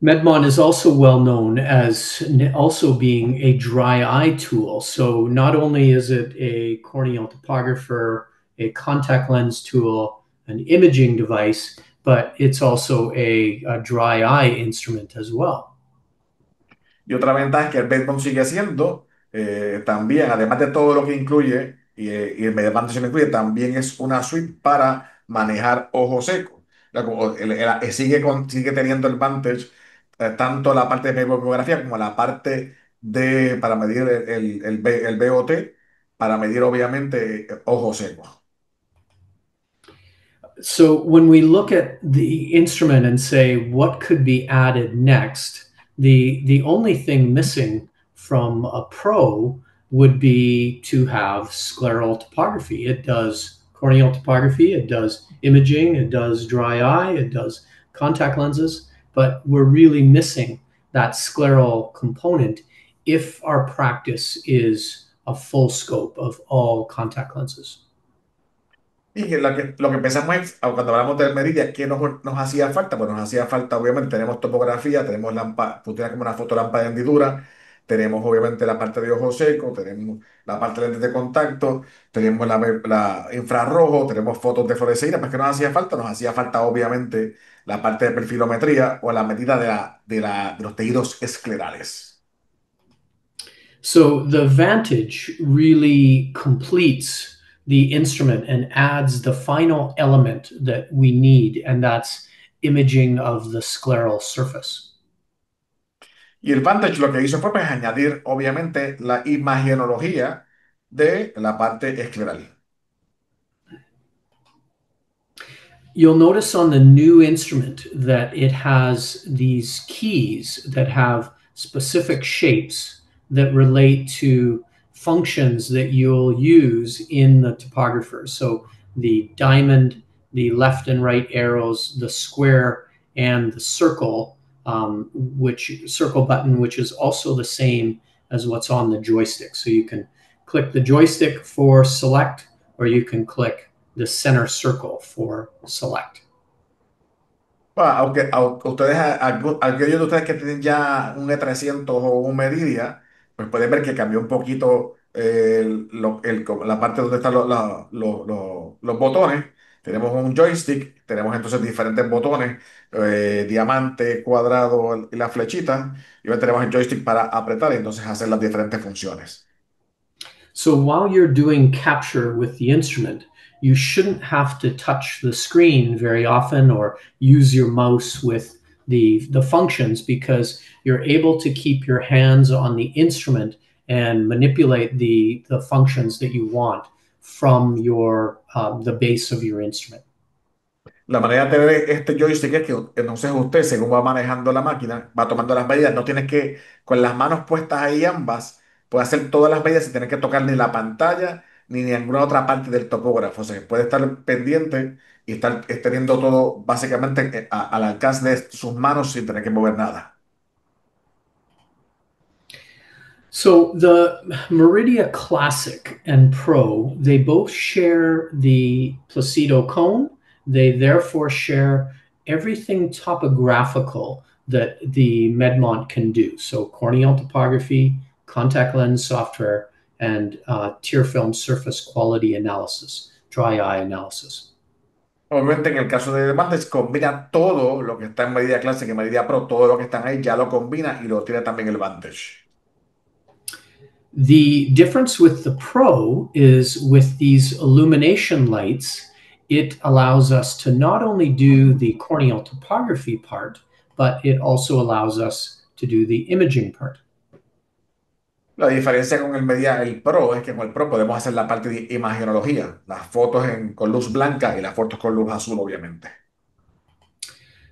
[SPEAKER 3] Medmon is also well known as also being a dry eye tool. So not only is it a corneal topographer, a contact lens tool, an imaging device, but it's also a dry eye instrument as well.
[SPEAKER 2] Y otra ventaja es que el Bedbond sigue siendo también, además de todo lo que incluye, y el Mediaband se lo incluye, también es una suite para manejar ojo seco. Sigue teniendo el Vantage, tanto la parte de bibliografía como la parte para medir el BOT, para medir obviamente ojo seco.
[SPEAKER 3] So when we look at the instrument and say what could be added next, the only thing missing from a Pro would be to have scleral topography. It does corneal topography, it does imaging, it does dry eye, it does contact lenses, but we're really missing that scleral component if our practice is a full scope of all contact lenses.
[SPEAKER 2] Y que lo que pensamos es, cuando hablamos del Meridia, ¿qué nos hacía falta? Pues nos hacía falta, obviamente, tenemos topografía, tenemos funciona como una fotolámpara de hendidura, tenemos obviamente la parte de ojo seco, tenemos la parte de lentes de contacto, tenemos la infrarrojo, tenemos fotos de fluoresceína, pues ¿qué nos hacía falta? Nos hacía falta, obviamente, la parte de perfilometría o la medida de los tejidos esclerales.
[SPEAKER 3] So the Vantage really completes the instrument and adds the final element that we need, and that's imaging of the scleral surface.
[SPEAKER 2] Y el Vantage lo que hizo fue pues, añadir, obviamente, la imagenología de la parte escleral.
[SPEAKER 3] You'll notice on the new instrument that it has these keys that have specific shapes that relate to functions that you'll use in the topographer. So the diamond, the left and right arrows, the square, and the circle, circle button, which is also the same as what's on the joystick. So you can click the joystick for select, or you can click the center circle for select.
[SPEAKER 2] Aunque ustedes, aquellos de ustedes que tienen ya un E300 o un Meridia, pues pueden ver que cambió un poquito la parte donde están los botones. Tenemos un joystick, tenemos entonces diferentes botones, diamante, cuadrado y la flechita, y ahora tenemos el joystick para apretar y entonces hacer las diferentes funciones.
[SPEAKER 3] So while you're doing capture with the instrument, you shouldn't have to touch the screen very often or use your mouse with the functions, because you're able to keep your hands on the instrument and manipulate the functions that you want from the base of your instrument.
[SPEAKER 2] La manera de tener este joystick es que entonces usted, según va manejando la máquina, va tomando las medidas. No tienes que, con las manos puestas ahí ambas, puede hacer todas las medidas sin tener que tocar ni la pantalla ni ninguna otra parte del topógrafo. O sea, puede estar pendiente y estar teniendo todo básicamente al alcance de sus manos sin tener que mover nada.
[SPEAKER 3] So the Meridia Classic and Pro, they both share the Placido cone. They therefore share everything topographical that the Medmont can do. So corneal topography, contact lens software, and tear film surface quality analysis, dry eye analysis.
[SPEAKER 2] Obviamente en el caso de Vantage combina todo lo que está en Meridia Classic y Meridia Pro, todo lo que están ahí ya lo combina y lo tiene también el Vantage.
[SPEAKER 3] The difference with the Pro is with these illumination lights, it allows us to not only do the corneal topography part, but it also allows us to do the imaging part.
[SPEAKER 2] La diferencia con el Pro es que con el Pro podemos hacer la parte de imagenología, las fotos con luz blanca y las fotos con luz azul, obviamente.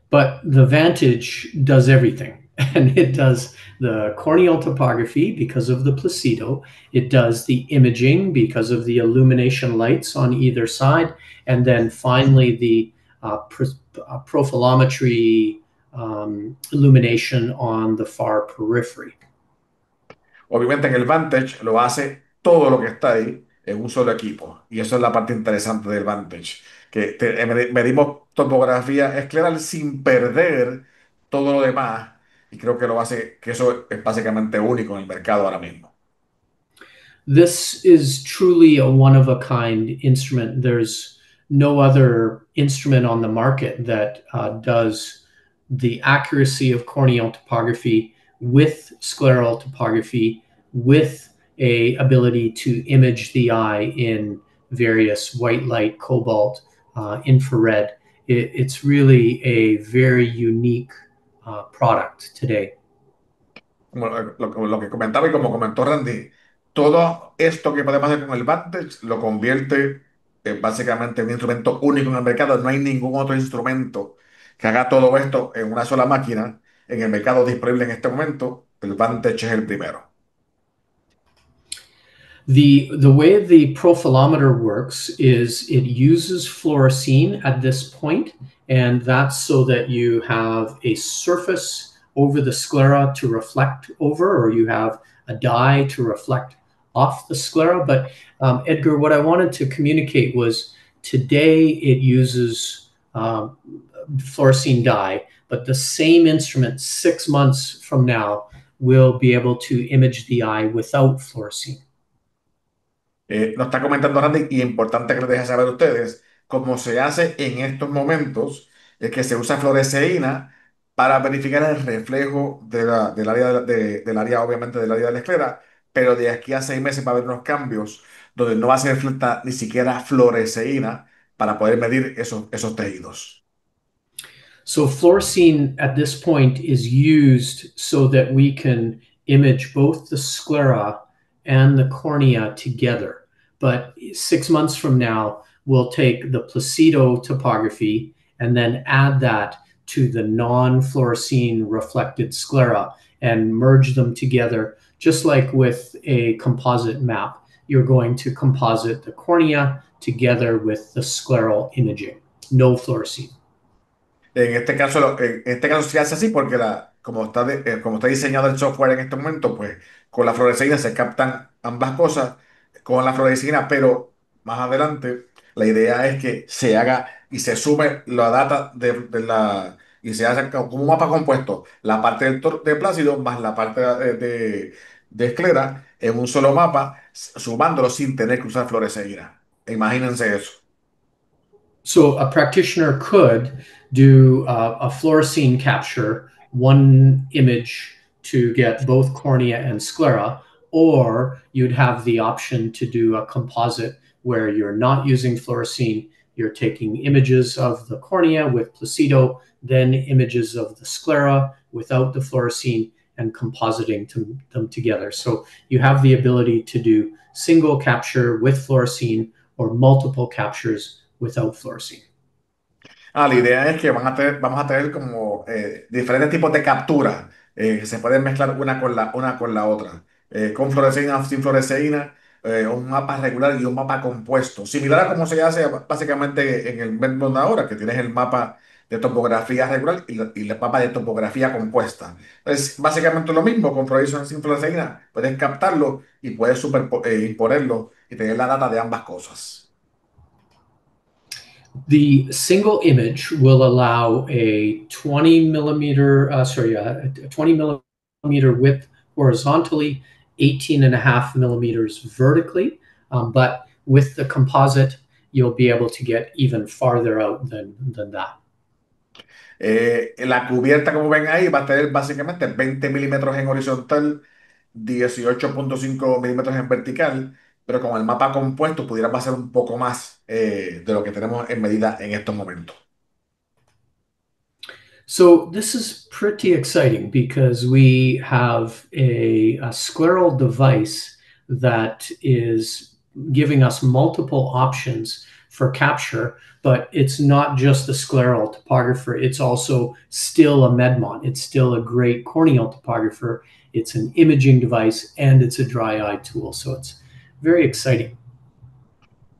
[SPEAKER 3] But the Vantage does everything. And it does the corneal topography because of the placido. It does the imaging because of the illumination lights on either side. And then finally, the profilometry illumination on the far periphery.
[SPEAKER 2] Obviamente en el Vantage lo hace todo lo que está ahí en un solo equipo. Y eso es la parte interesante del Vantage, que medimos topografía escleral sin perder todo lo demás. Y creo que lo hace, que eso es básicamente único en el mercado ahora mismo.
[SPEAKER 3] This is truly a one of a kind instrument. There's no other instrument on the market that does the accuracy of corneal topography with scleral topography with a ability to image the eye in various white light, cobalt, infrared. It's really a very unique product today.
[SPEAKER 2] Como lo que comentaba y como comentó Randy, todo esto que podemos hacer con el Vantage lo convierte básicamente en un instrumento único en el mercado. No hay ningún otro instrumento que haga todo esto en una sola máquina en el mercado disponible en este momento. El Vantage es el primero.
[SPEAKER 3] The way the profilometer works is it uses fluorescein at this point, and that's so that you have a surface over the sclera to reflect over, or you have a dye to reflect off the sclera. But Edgar, what I wanted to communicate was today it uses fluorescein dye, but the same instrument 6 months from now will be able to image the eye without fluorescein.
[SPEAKER 2] Nos está comentando Randy y importante que les deje saber a ustedes, cómo se hace en estos momentos, es que se usa fluoresceína para verificar el reflejo del área, del área, obviamente del área de la esclera, pero de aquí a 6 meses va a haber unos cambios donde no va a hacer falta ni siquiera fluoresceína para poder medir esos tejidos.
[SPEAKER 3] So fluorescein at this point is used so that we can image both the sclera and the cornea together. But 6 months from now, we'll take the placido topography and then add that to the non-fluorescein reflected sclera and merge them together, just like with a composite map. You're going to composite the cornea together with the scleral imaging, no fluorescein.
[SPEAKER 2] En este caso se hace así porque como está diseñado el software en este momento, pues con la fluoresceína se captan ambas cosas con la fluoresceína, pero más adelante la idea es que se haga y se sume la data y se hace como un mapa compuesto, la parte de Plácido más la parte de esclera en un solo mapa, sumándolo sin tener que usar fluoresceína. Imagínense eso.
[SPEAKER 3] So a practitioner could do a fluorescein capture, one image to get both cornea and sclera, or you'd have the option to do a composite where you're not using fluorescein, you're taking images of the cornea with placido, then images of the sclera without the fluorescein, and compositing them together. So you have the ability to do single capture with fluorescein or multiple captures without fluorescein.
[SPEAKER 2] La idea es que vamos a tener como diferentes tipos de capturas que se pueden mezclar una con la otra. Con fluoresceína, sin fluoresceína, un mapa regular y un mapa compuesto. Similar a como se hace básicamente en el Medmond ahora, que tienes el mapa de topografía regular y el mapa de topografía compuesta. Es básicamente lo mismo con fluoresceína, sin fluoresceína. Puedes captarlo y puedes imponerlo y tener la data de ambas cosas.
[SPEAKER 3] The single image will allow a 20 millimeter, a 20 millimeter width horizontally, 18 and a half millimeters vertically. But with the composite, you'll be able to get even farther out than that.
[SPEAKER 2] La cubierta, como ven ahí, va a tener básicamente 20 milímetros en horizontal, 18,5 milímetros en vertical, pero con el mapa compuesto pudiera pasar un poco más de lo que tenemos en medida en estos momentos.
[SPEAKER 3] So this is pretty exciting because we have a scleral device that is giving us multiple options for capture, but it's not just a scleral topographer. It's also still a MEDMON. It's still a great corneal topographer. It's an imaging device and it's a dry eye tool. So it's very exciting.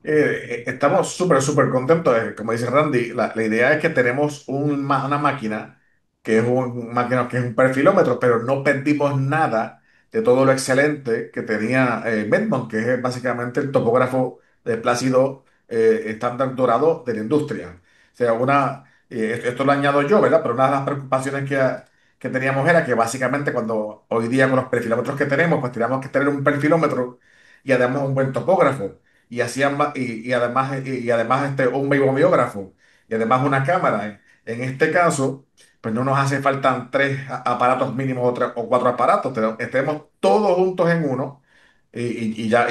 [SPEAKER 2] Estamos súper contentos. Como dice Randy, la idea es que tenemos una máquina que es máquina que es un perfilómetro, pero no perdimos nada de todo lo excelente que tenía Medmont, que es básicamente el topógrafo de Plácido estándar dorado de la industria. O sea, esto lo añado yo, ¿verdad? Pero una de las preocupaciones que teníamos era que básicamente cuando hoy día con los perfilómetros que tenemos, pues teníamos que tener un perfilómetro y además un buen topógrafo y además un bibliógrafo y además una cámara. En este caso, pues no nos hace falta tres aparatos mínimos o cuatro aparatos, estemos todos juntos en uno y ya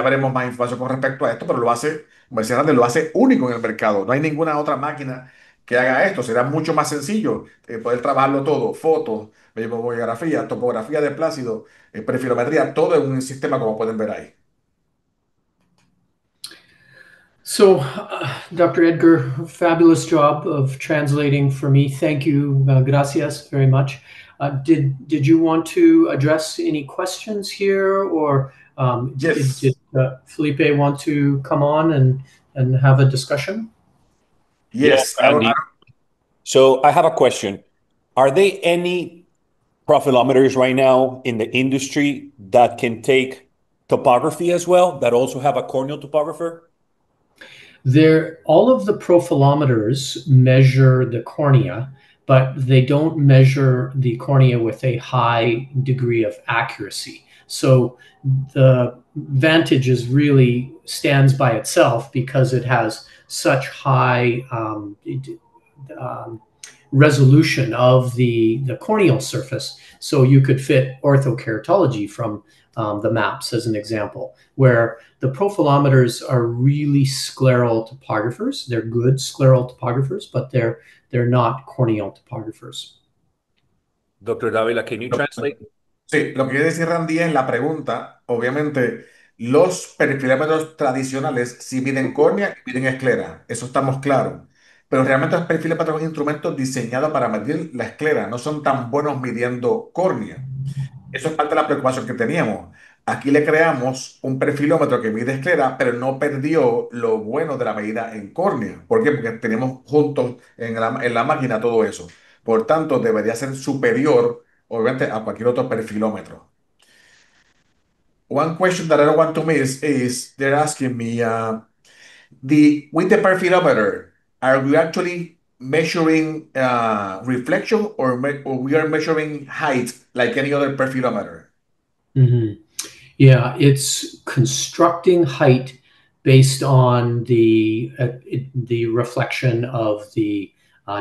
[SPEAKER 2] veremos más información con respecto a esto, pero lo hace, como decía antes, lo hace único en el mercado. No hay ninguna otra máquina que haga esto. Será mucho más sencillo poder trabajarlo todo, fotos, bibliografía, topografía de Plácido, perfilometría, todo en un sistema como pueden ver ahí.
[SPEAKER 3] So, Dr. Edgar, fabulous job of translating for me. Thank you, gracias very much. Did you want to address any questions here, or did
[SPEAKER 2] Yes.
[SPEAKER 3] Felipe want to come on and have a discussion?
[SPEAKER 4] Yes,
[SPEAKER 2] Yes,
[SPEAKER 4] Randy. So I have a question. Are there any profilometers right now in the industry that can take topography as well, that also have a corneal topographer?
[SPEAKER 3] All of the profilometers measure the cornea, but they don't measure the cornea with a high degree of accuracy. So the Vantage is really stands by itself because it has such high resolution of the corneal surface. So you could fit orthokeratology from the maps as an example, where the profilometers are really scleral topographers. They're good scleral topographers, but they're not corneal topographers.
[SPEAKER 4] Dr. Davila, can you translate?
[SPEAKER 2] Sí, lo que quiere decir Randy es la pregunta, obviamente, los perfilómetros tradicionales sí miden córnea y miden esclera, eso estamos claros, pero realmente los perfilómetros son instrumentos diseñados para medir la esclera, no son tan buenos midiendo córnea. Eso es parte de la preocupación que teníamos. Aquí le creamos un perfilómetro que mide esclera, pero no perdió lo bueno de la medida en córnea. ¿Por qué? Porque tenemos juntos en la máquina todo eso. Por tanto, debería ser superior, obviamente, a cualquier otro perfilómetro. One question that I don't want to miss is they're asking me, with the perfilometer, are we actually measuring reflection or we are measuring height like any other perfilometer?
[SPEAKER 3] Mm-hmm. Yeah, it's constructing height based on the reflection of the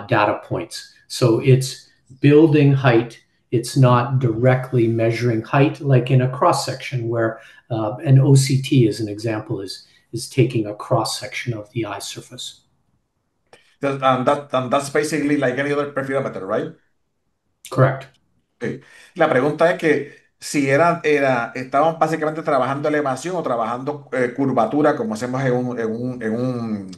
[SPEAKER 3] data points. So it's building height. It's not directly measuring height like in a cross section where an OCT, as an example, is taking a cross section of the eye surface.
[SPEAKER 2] And that's basically like any other perfilometer, right?
[SPEAKER 3] Correct.
[SPEAKER 2] Sí. La pregunta es que si estaban básicamente trabajando elevación o trabajando curvatura como hacemos en un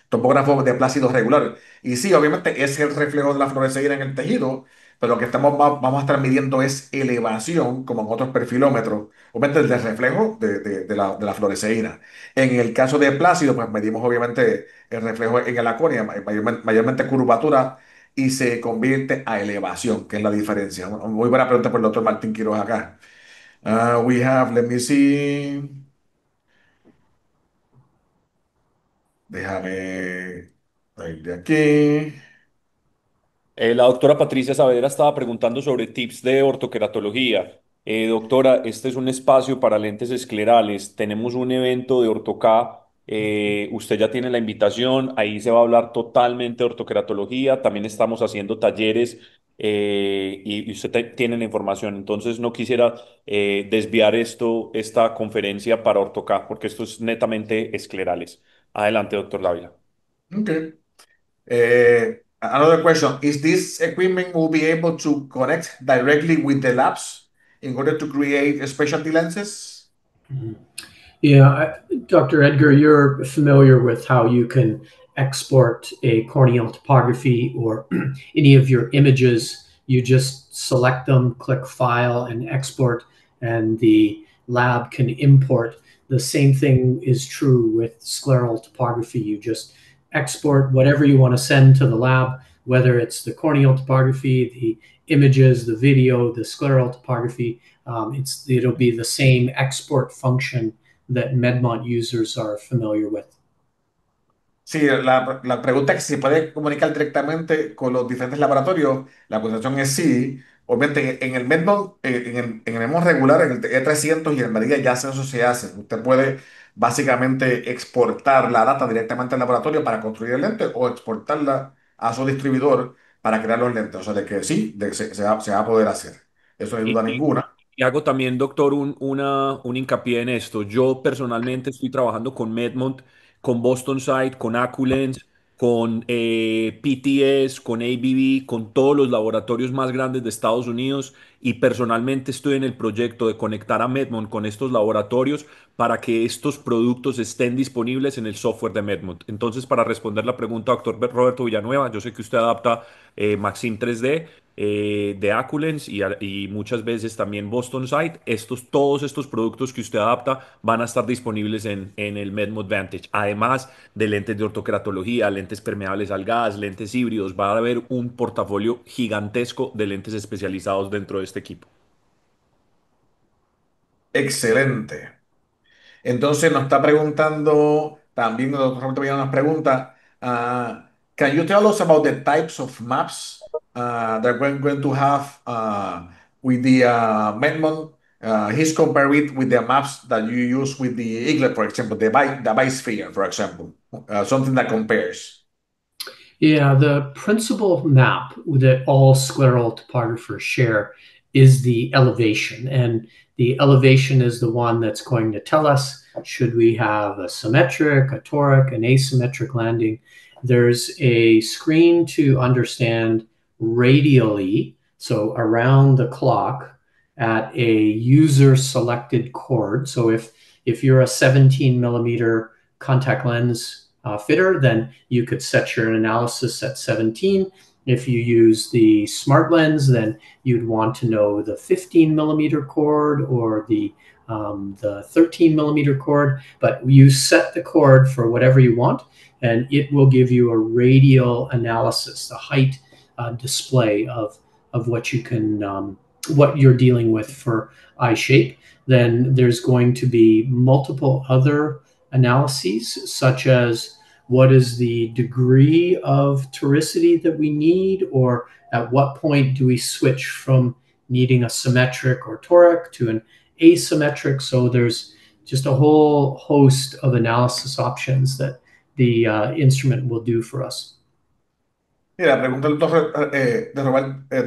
[SPEAKER 2] topógrafo de plácido regular. Y sí, obviamente es el reflejo de la fluoresceína en el tejido, pero lo que vamos a estar midiendo es elevación, como en otros perfilómetros, obviamente el de reflejo de la fluoresceína. En el caso de plácido, pues medimos obviamente el reflejo en la córnea, mayormente curvatura y se convierte a elevación, que es la diferencia. Muy buena pregunta por el doctor Martín Quiroz acá. Let me see. Déjame ir de aquí.
[SPEAKER 4] La doctora Patricia Saavedra estaba preguntando sobre tips de ortoqueratología. Doctora, este es un espacio para lentes esclerales. Tenemos un evento de Ortoca. Usted ya tiene la invitación. Ahí se va a hablar totalmente de ortoqueratología. También estamos haciendo talleres y usted tiene la información. Entonces, no quisiera desviar esta conferencia para Ortoca, porque esto es netamente esclerales. Adelante, doctor Dávila.
[SPEAKER 2] Ok. Another question, is this equipment will be able to connect directly with the labs in order to create specialty lenses?
[SPEAKER 3] Yeah, Dr. Edgar, you're familiar with how you can export a corneal topography or any of your images. You just select them, click File, and Export, and the lab can import. The same thing is true with scleral topography. You just export whatever you want to send to the lab, whether it's the corneal topography, the images, the video, the scleral topography. It'll be the same export function that Medmont users are familiar with.
[SPEAKER 2] Sí, la pregunta es si se puede comunicar directamente con los diferentes laboratorios. La contestación es sí. Obviamente, en el Medmont, en el Medmont regular, en el E300 y en el María, ya eso se hace. Usted puede básicamente exportar la data directamente al laboratorio para construir el lente o exportarla a su distribuidor para crear los lentes. O sea, de que sí, se va a poder hacer. Eso no hay duda
[SPEAKER 4] Y,
[SPEAKER 2] ninguna.
[SPEAKER 4] y hago también, doctor, un hincapié en esto. Yo personalmente estoy trabajando con Medmont, con Boston Site, con Aculens, con PTS, con ABB, con todos los laboratorios más grandes de Estados Unidos y personalmente estoy en el proyecto de conectar a Medmont con estos laboratorios para que estos productos estén disponibles en el software de Medmont. Entonces, para responder la pregunta, doctor Roberto Villanueva, yo sé que usted adapta Maxim 3D de Aculens y muchas veces también Boston Site. Todos estos productos que usted adapta van a estar disponibles en el Medmo Advantage. Además de lentes de ortoqueratología, lentes permeables al gas, lentes híbridos, va a haber un portafolio gigantesco de lentes especializados dentro de este equipo.
[SPEAKER 2] Excelente. Entonces nos está preguntando, también el doctor Roberto Villano nos pregunta, can you tell us about the types of maps that we're going to have with the Medmont? He's compared it with the maps that you use with the Eaglet, for example, the Bisphere, for example, something that compares.
[SPEAKER 3] Yeah, the principal map that all scleral topographers share is the elevation. And the elevation is the one that's going to tell us should we have a symmetric, a toric, an asymmetric landing. There's a screen to understand radially, so around the clock at a user selected chord. So if you're a 17 millimeter contact lens fitter, then you could set your analysis at 17. If you use the smart lens, then you'd want to know the 15 millimeter chord or the 13 millimeter chord, but you set the chord for whatever you want, and it will give you a radial analysis, the height display of what you can, what you're dealing with for eye shape. Then there's going to be multiple other analyses, such as what is the degree of toricity that we need, or at what point do we switch from needing a symmetric or toric to an asymmetric. So there's just a whole host of analysis options that the instrument will do for us.
[SPEAKER 2] Mira, la pregunta del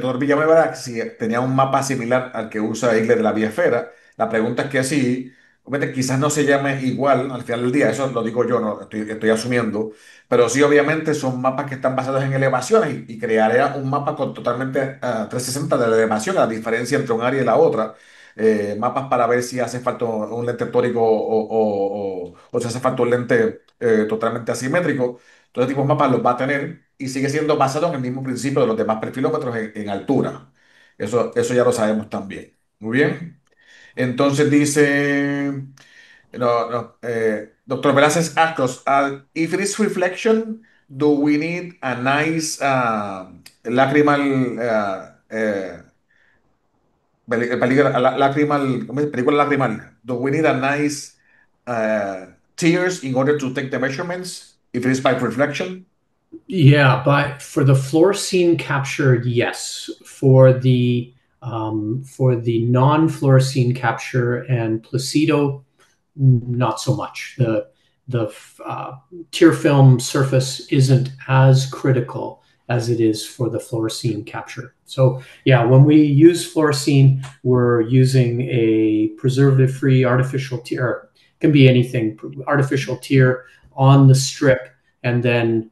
[SPEAKER 2] doctor Villanueva era si tenía un mapa similar al que usa Eaglet de la Vía Esfera. La pregunta es que sí, obviamente quizás no se llame igual al final del día, eso lo digo yo, no estoy asumiendo, pero sí obviamente son mapas que están basados en elevaciones y crearía un mapa con totalmente 360 de la elevación, la diferencia entre un área y la otra. Mapas para ver si hace falta un lente tórico o si hace falta un lente totalmente asimétrico. Todo tipo de mapas los va a tener y sigue siendo basado en el mismo principio de los demás perfilómetros en altura. Eso ya lo sabemos también. Muy bien. Entonces dice, no, no, Dr. Velázquez asks, if it is reflection, do we need a nice lacrimal, película lacrimal? Do we need a nice tears in order to take the measurements if it is by reflection?
[SPEAKER 3] Yeah, but for the fluorescein capture, yes. For the non-fluorescein capture and Placido, not so much. The tear film surface isn't as critical as it is for the fluorescein capture. So yeah, when we use fluorescein, we're using a preservative-free artificial tear. It can be anything, artificial tear on the strip, and then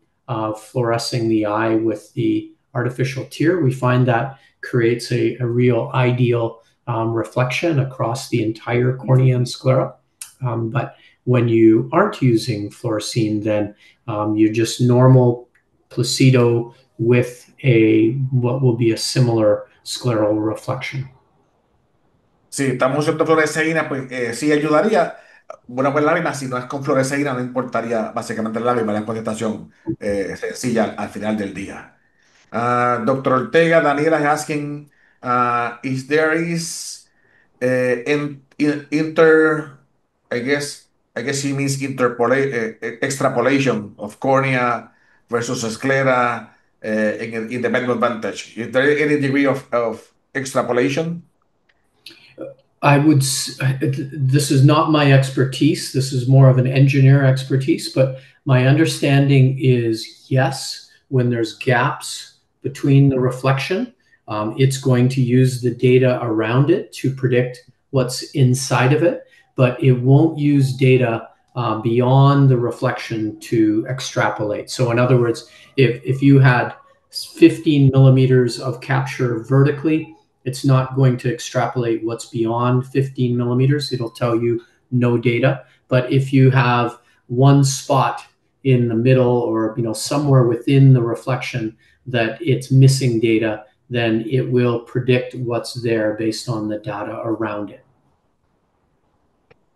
[SPEAKER 3] fluorescing the eye with the artificial tear, we find that creates a real ideal reflection across the entire cornea and sclera. But when you aren't using fluorescein, then you're just normal Placido with what will be a similar scleral reflection.
[SPEAKER 2] Si estamos usando fluoresceína, pues sí ayudaría. Bueno, pues lágrima, si no es con fluoresceína, no importaría básicamente la lágrima, la contestación sencilla al final del día. Dr. Ortega, Daniela is asking, is there is inter, I guess he means extrapolation of cornea versus sclera in the medical advantage. Is there any degree of extrapolation?
[SPEAKER 3] This is not my expertise. This is more of an engineer expertise, but my understanding is yes, when there's gaps between the reflection, it's going to use the data around it to predict what's inside of it, but it won't use data beyond the reflection to extrapolate. So in other words, if you had 15 millimeters of capture vertically, it's not going to extrapolate what's beyond 15 millimeters. It'll tell you no data. But if you have one spot in the middle or somewhere within the reflection that it's missing data, then it will predict what's there based on the data around it.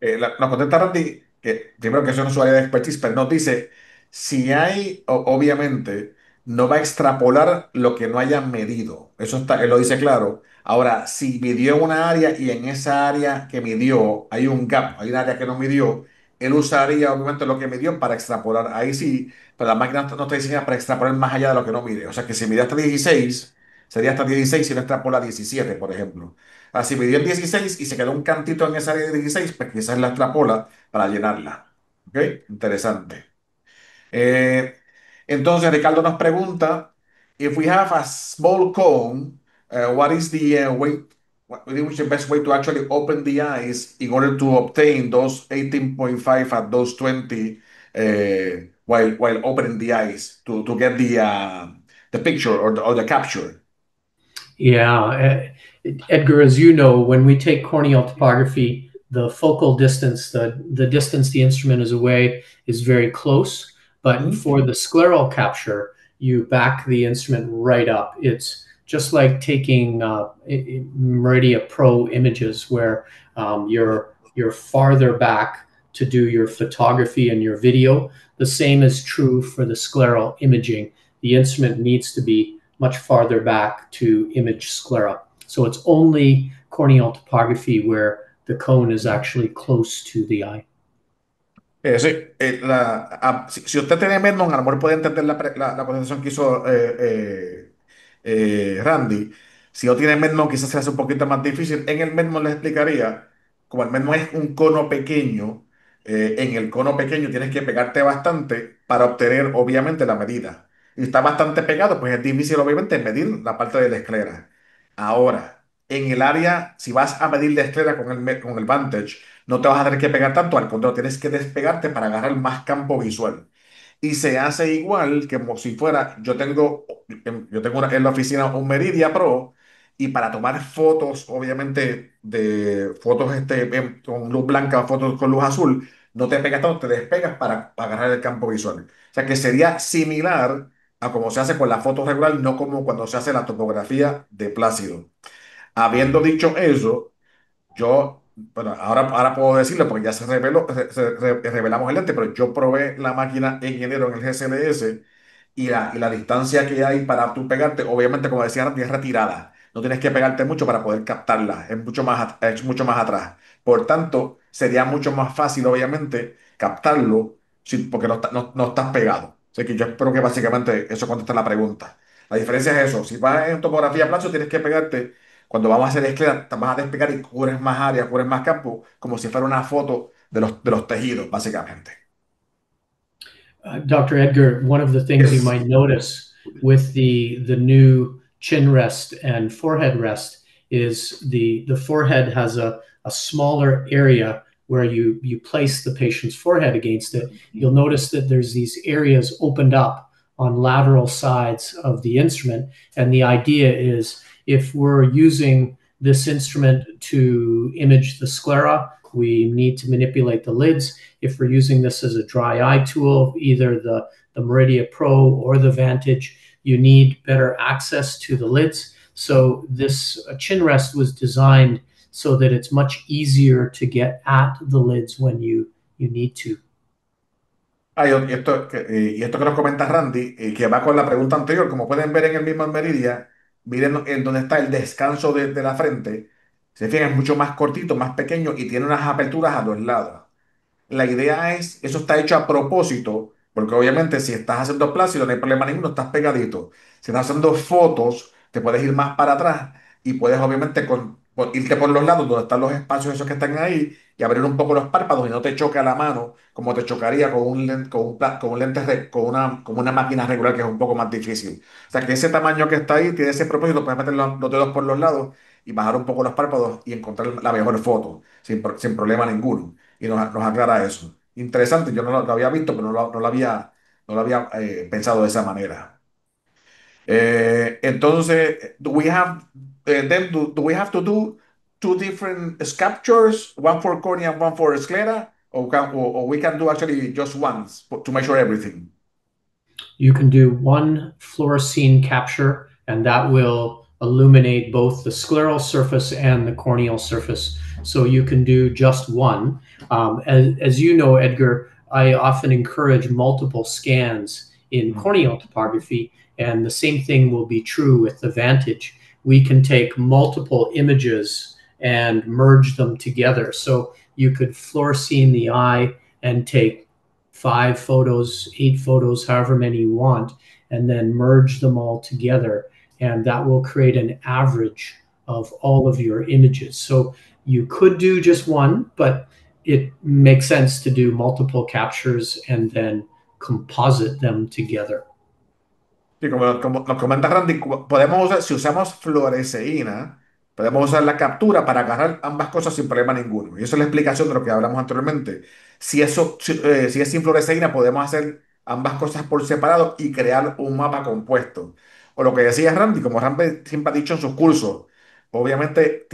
[SPEAKER 2] Nos contesta Randy que primero que eso no es su área de expertise, pero nos dice si hay, obviamente, no va a extrapolar lo que no haya medido. Eso está, él lo dice claro. Ahora, si midió en una área y en esa área que midió hay un gap, hay un área que no midió, él usaría obviamente lo que midió para extrapolar. Ahí sí, pero la máquina no está diseñada para extrapolar más allá de lo que no mide. O sea que si mide hasta 16, sería hasta 16 si no extrapola 17, por ejemplo. Así midió en 16 y se quedó un cantito en esa área de 16, pues quizás la extrapola para llenarla. ¿Ok? Interesante. Entonces Ricardo nos pregunta, if we have a small cone, what is the way, which is the best way to actually open the eyes in order to obtain those 18.5 at those 20 while opening the eyes to get the picture or the capture?
[SPEAKER 3] Yeah, Edgar, as you know, when we take corneal topography, the focal distance, the distance the instrument is away is very close. But for the scleral capture, you back the instrument right up. It's just like taking Meridia Pro images where you're farther back to do your photography and your video. The same is true for the scleral imaging. The instrument needs to be much farther back to image sclera. So it's only corneal topography where the cone is actually close to the eye.
[SPEAKER 2] Sí, si usted tiene Medmon, a lo mejor puede entender la contestación que hizo Randy. Si no tiene Medmon, quizás se hace un poquito más difícil. En el Medmon les explicaría, como el Medmon es un cono pequeño, en el cono pequeño tienes que pegarte bastante para obtener, obviamente, la medida. Y está bastante pegado, pues es difícil, obviamente, medir la parte de la esclera. Ahora, en el área, si vas a medir la esclera con el Vantage, no te vas a tener que pegar tanto, al contrario, tienes que despegarte para agarrar más campo visual. Y se hace igual que como si fuera, yo tengo en la oficina un Meridia Pro y para tomar fotos, obviamente, de fotos con luz blanca o fotos con luz azul, no te pegas tanto, te despegas para agarrar el campo visual. O sea que sería similar a como se hace con la foto regular, no como cuando se hace la topografía de Plácido. Habiendo dicho eso, bueno, ahora puedo decirlo porque ya revelamos el lente, pero yo probé la máquina en enero en el GSLS y la distancia que hay para tú pegarte, obviamente, como decía antes, es retirada. No tienes que pegarte mucho para poder captarla, es mucho más atrás. Por tanto, sería mucho más fácil, obviamente, captarlo porque no estás pegado. Así que yo espero que básicamente eso contesta la pregunta. La diferencia es eso, si vas en topografía plazo, tienes que pegarte. Cuando vamos a hacer esclera, te vas a despegar y cubres más área, cubres más campo, como si fuera una foto de los tejidos, básicamente.
[SPEAKER 3] Dr. Edgar, one of the things you might notice with the new chin rest and forehead rest is the forehead has a smaller area where you place the patient's forehead against it. You'll notice that there's these areas opened up on lateral sides of the instrument. And the idea is if we're using this instrument to image the sclera, we need to manipulate the lids. If we're using this as a dry eye tool, either the Meridia Pro or the Vantage, you need better access to the lids. So this chin rest was designed so that it's much easier to get at the lids when you need to.
[SPEAKER 2] Y esto que nos comenta Randy, que va con la pregunta anterior, como pueden ver en el mismo Meridia, miren en donde está el descanso de la frente, se fijan, es mucho más cortito, más pequeño y tiene unas aperturas a los lados. La idea es, eso está hecho a propósito, porque obviamente si estás haciendo plácido no hay problema ninguno, estás pegadito. Si estás haciendo fotos, te puedes ir más para atrás y puedes obviamente irte por los lados donde están los espacios esos que están ahí y abrir un poco los párpados y no te choca la mano como te chocaría con un, con un lente, con una máquina regular que es un poco más difícil. O sea que ese tamaño que está ahí tiene ese propósito, puedes meter los dedos por los lados y bajar un poco los párpados y encontrar la mejor foto sin problema ninguno y nos aclara eso. Interesante, yo no lo había visto, pero no lo había pensado de esa manera. Entonces, do we have to do two different sculptures, one for cornea and one for sclera, or we can do actually just once to measure everything?
[SPEAKER 3] You can do one fluorescein capture, and that will illuminate both the scleral surface and the corneal surface. So you can do just one. As you know, Edgar, I often encourage multiple scans in corneal topography, and the same thing will be true with the Vantage. We can take multiple images and merge them together. So you could fluorescein the eye and take 5 photos, 8 photos, however many you want, and then merge them all together. And that will create an average of all of your images. So you could do just one, but it makes sense to do multiple captures and then composite them together.
[SPEAKER 2] Sí, como nos comenta Randy, podemos usar, si usamos fluoresceína, podemos usar la captura para agarrar ambas cosas sin problema ninguno. Y esa es la explicación de lo que hablamos anteriormente. Si es sin fluoresceína, podemos hacer ambas cosas por separado y crear un mapa compuesto. O lo que decía Randy, como Randy siempre ha dicho en sus cursos, obviamente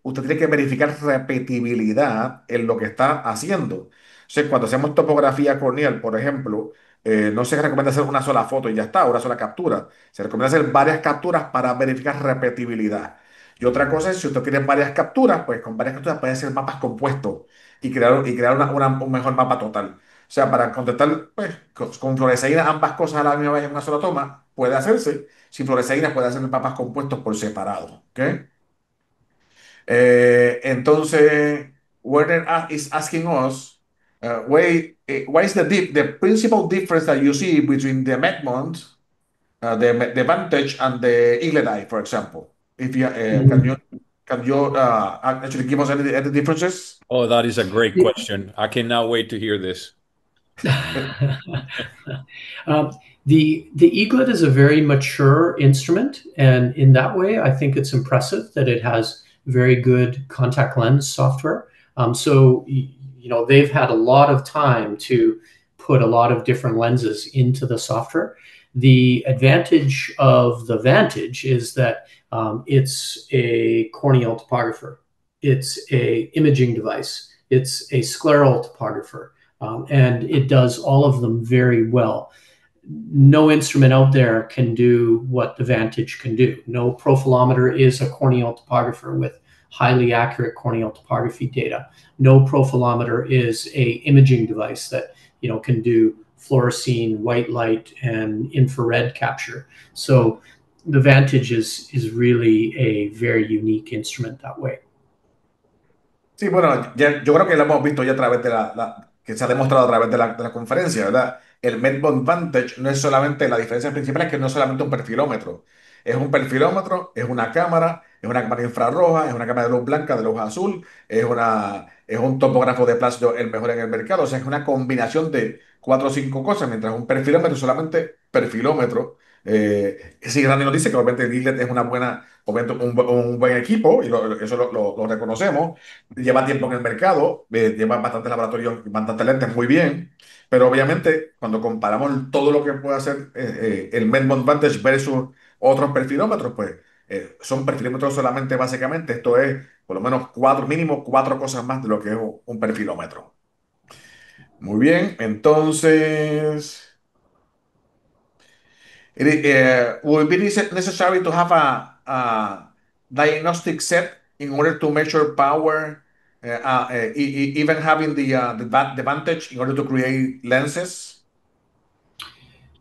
[SPEAKER 2] usted tiene que verificar repetibilidad en lo que está haciendo. Entonces, cuando hacemos topografía corneal, por ejemplo, no se recomienda hacer una sola foto y ya está, una sola captura. Se recomienda hacer varias capturas para verificar repetibilidad. Y otra cosa es, si usted tiene varias capturas, pues con varias capturas puede hacer mapas compuestos y crear un mejor mapa total. O sea, para contestar pues, con fluoresceína ambas cosas a la misma vez en una sola toma, puede hacerse. Sin fluoresceína puede hacer mapas compuestos por separado. ¿Ok? Entonces, Werner is asking us, why is the principal difference that you see between the Medmont, the Vantage, and the Eagle Eye, for example? If you can you actually give us any differences?
[SPEAKER 4] Oh, that is a great question. I cannot wait to hear this.
[SPEAKER 3] um, the eaglet is a very mature instrument, and in that way, I think it's impressive that it has very good contact lens software. So you know they've had a lot of time to put a lot of different lenses into the software. The advantage of the Vantage is that it's a corneal topographer, it's a imaging device, it's a scleral topographer. And it does all of them very well. No instrument out there can do what the Vantage can do. No profilometer is a corneal topographer with highly accurate corneal topography data. No profilometer is a imaging device that can do fluorescein, white light, and infrared capture. So the Vantage is really a very unique instrument that way.
[SPEAKER 2] Sí, bueno, yo creo que lo hemos visto ya a través de que se ha demostrado a través de la conferencia, ¿verdad? El Medbot Vantage no es solamente, la diferencia principal es que no es solamente un perfilómetro. Es un perfilómetro, es una cámara infrarroja, es una cámara de luz blanca, de luz azul, es un topógrafo de plástico el mejor en el mercado. O sea, es una combinación de 4 o 5 cosas, mientras un perfilómetro es solamente perfilómetro. Sí, Randy nos dice que obviamente Gillette es una buena, obviamente un buen equipo y eso lo reconocemos. Lleva tiempo en el mercado, lleva bastantes laboratorios, bastantes lentes muy bien. Pero obviamente, cuando comparamos todo lo que puede hacer el Medmont Vantage versus otros perfilómetros, pues son perfilómetros solamente básicamente. Esto es por lo menos cuatro, mínimo cuatro cosas más de lo que es un perfilómetro. Muy bien, entonces, will it be necessary to have a diagnostic set in order to measure power, even having the Vantage in order to create lenses?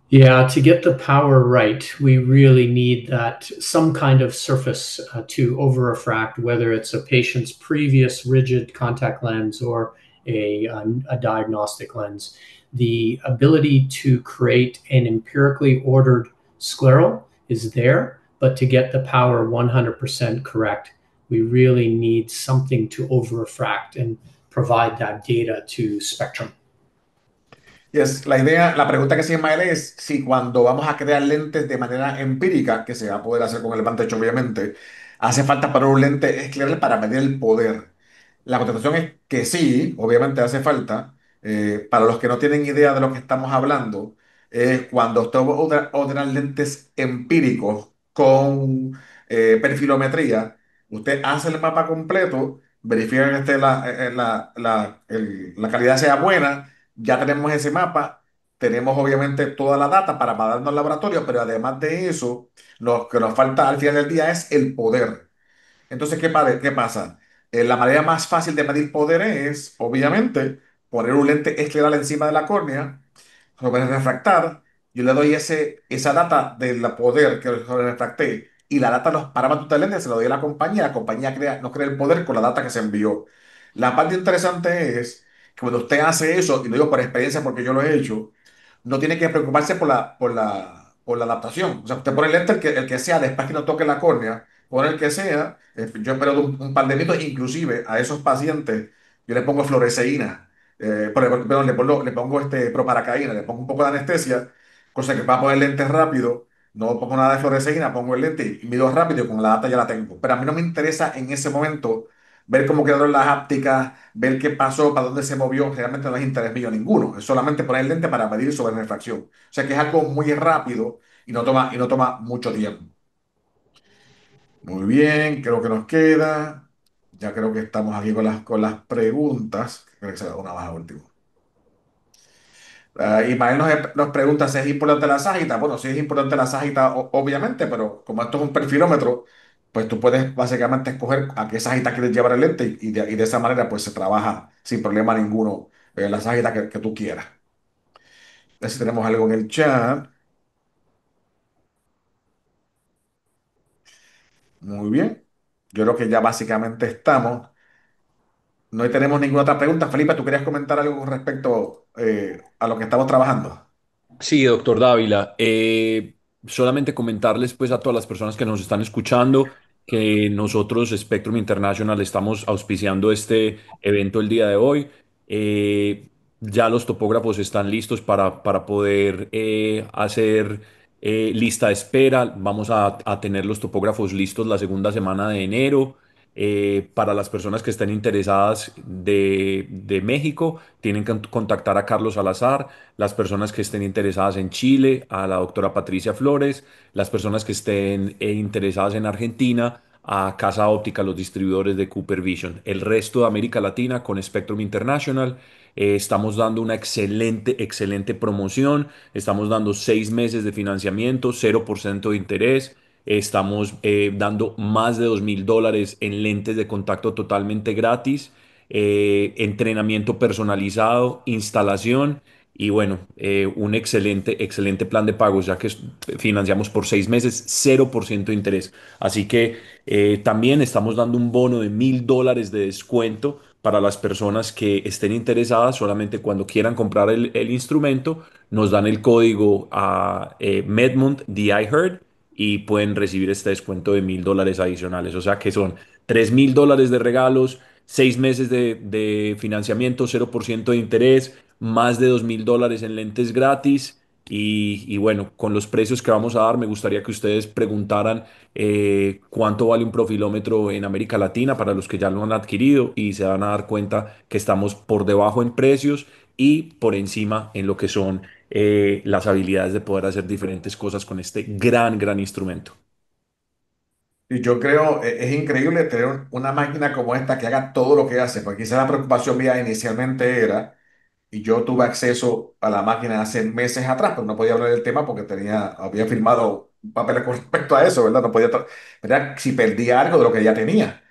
[SPEAKER 3] Yeah, to get the power right, we really need that some kind of surface to over refract, whether it's a patient's previous rigid contact lens or a diagnostic lens. The ability to create an empirically ordered scleral is there, but to get the power 100% correct, we really need something to over refract and provide that data to Spectrum.
[SPEAKER 2] Yes, la idea, la pregunta que se Ismael es si cuando vamos a crear lentes de manera empírica, que se va a poder hacer con el Vantage obviamente, hace falta para un lente escleral para medir el poder. La contestación es que sí, obviamente hace falta. Para los que no tienen idea de lo que estamos hablando, cuando usted ordena lentes empíricos con perfilometría, usted hace el mapa completo, verifica que la calidad sea buena, ya tenemos ese mapa, tenemos obviamente toda la data para mandarnos al laboratorio, pero además de eso, lo que nos falta al final del día es el poder. Entonces, ¿qué pasa? La manera más fácil de medir poder es, obviamente, poner un lente escleral encima de la córnea, sobre refractar, yo le doy esa data del poder que sobre refracté y la data de los parámetros del lente se lo doy a la compañía no crea el poder con la data que se envió. La parte interesante es que cuando usted hace eso, y lo digo por experiencia porque yo lo he hecho, no tiene que preocuparse por la adaptación. O sea, usted pone el lente el que sea, después que no toque la córnea, pone el que sea, yo espero un par de minutos, inclusive a esos pacientes, yo le pongo fluoresceína perdón, le pongo proparacaína, le pongo un poco de anestesia, cosa que para poner lentes rápido, no pongo nada de fluoresceína, pongo el lente y mido rápido y con la data ya la tengo. Pero a mí no me interesa en ese momento ver cómo quedaron las ápticas, ver qué pasó, para dónde se movió, realmente no es interés mío ninguno, es solamente poner el lente para medir sobre refracción. O sea que es algo muy rápido y no toma mucho tiempo. Muy bien, creo que nos queda. Ya creo que estamos aquí con las preguntas. Creo que será una más última. Ismael nos pregunta si es importante la ságita. Bueno, sí es importante la ságita, obviamente, pero como esto es un perfilómetro, pues tú puedes básicamente escoger a qué ságita quieres llevar el lente y de esa manera pues se trabaja sin problema ninguno la ságita que tú quieras. A ver si tenemos algo en el chat. Muy bien. Yo creo que ya básicamente estamos. No tenemos ninguna otra pregunta. Felipe, ¿tú querías comentar algo con respecto a lo que estamos trabajando?
[SPEAKER 4] Sí, doctor Dávila. Solamente comentarles pues a todas las personas que nos están escuchando que nosotros, Spectrum International, estamos auspiciando este evento el día de hoy. Ya los topógrafos están listos para poder hacer lista de espera. Vamos a tener los topógrafos listos la segunda semana de enero. Para las personas que estén interesadas de México, tienen que contactar a Carlos Salazar. Las personas que estén interesadas en Chile, a la doctora Patricia Flores, las personas que estén interesadas en Argentina, a Casa Óptica, los distribuidores de Cooper Vision. El resto de América Latina con Spectrum International. Estamos dando una excelente, excelente promoción. Estamos dando 6 meses de financiamiento, 0% de interés. Estamos dando más de $2,000 en lentes de contacto totalmente gratis, entrenamiento personalizado, instalación y bueno, un excelente, excelente plan de pagos, ya que financiamos por 6 meses, 0% de interés. Así que también estamos dando un bono de $1,000 de descuento para las personas que estén interesadas. Solamente cuando quieran comprar el instrumento, nos dan el código a Medmont DI Heard y pueden recibir este descuento de $1,000 adicionales. O sea que son $3,000 de regalos, 6 meses de financiamiento, 0% de interés, más de $2,000 en lentes gratis. Y bueno, con los precios que vamos a dar, me gustaría que ustedes preguntaran cuánto vale un profilómetro en América Latina para los que ya lo han adquirido y se van a dar cuenta que estamos por debajo en precios y por encima en lo que son las habilidades de poder hacer diferentes cosas con este gran, gran instrumento.
[SPEAKER 2] Y yo creo, es increíble tener una máquina como esta que haga todo lo que hace, porque quizás la preocupación mía inicialmente era, y yo tuve acceso a la máquina hace meses atrás, pero no podía hablar del tema porque había firmado un papel con respecto a eso, ¿verdad? No podía, ¿verdad? Si perdía algo de lo que ya tenía.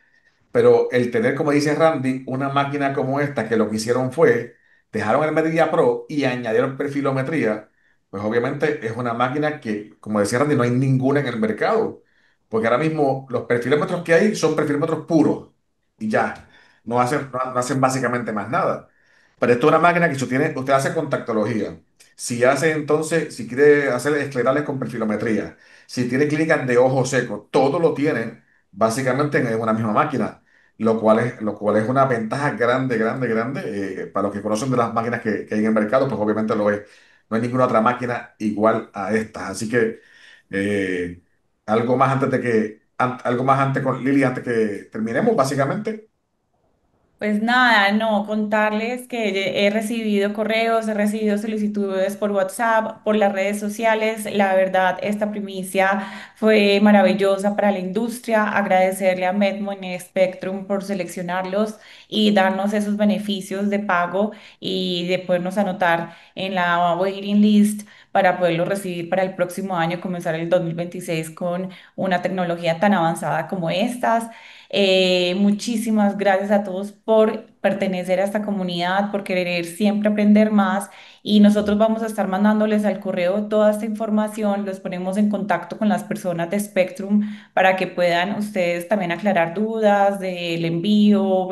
[SPEAKER 2] Pero el tener, como dice Randy, una máquina como esta, que lo que hicieron fue, dejaron el Medilla Pro y añadieron perfilometría, pues obviamente es una máquina que, como decía Randy, no hay ninguna en el mercado. Porque ahora mismo los perfilómetros que hay son perfilómetros puros y ya, no hacen básicamente más nada. Pero esto es una máquina que usted hace contactología. Si hace entonces, si quiere hacer esclerales con perfilometría, si tiene clínicas de ojo seco, todo lo tienen básicamente en una misma máquina, lo cual es una ventaja grande, grande, grande. Para los que conocen de las máquinas que hay en el mercado, pues obviamente lo es. No hay ninguna otra máquina igual a esta. Así que eh, algo más antes con Lili, antes que terminemos, básicamente.
[SPEAKER 1] Pues nada, no, contarles que he recibido correos, he recibido solicitudes por WhatsApp, por las redes sociales. La verdad, esta primicia fue maravillosa para la industria. Agradecerle a Medmon y Spectrum por seleccionarlos y darnos esos beneficios de pago y de podernos anotar en la waiting list para poderlo recibir para el próximo año, comenzar el 2026 con una tecnología tan avanzada como estas. Muchísimas gracias a todos por pertenecer a esta comunidad, por querer siempre aprender más y nosotros vamos a estar mandándoles al correo toda esta información, los ponemos en contacto con las personas de Spectrum para que puedan ustedes también aclarar dudas del envío,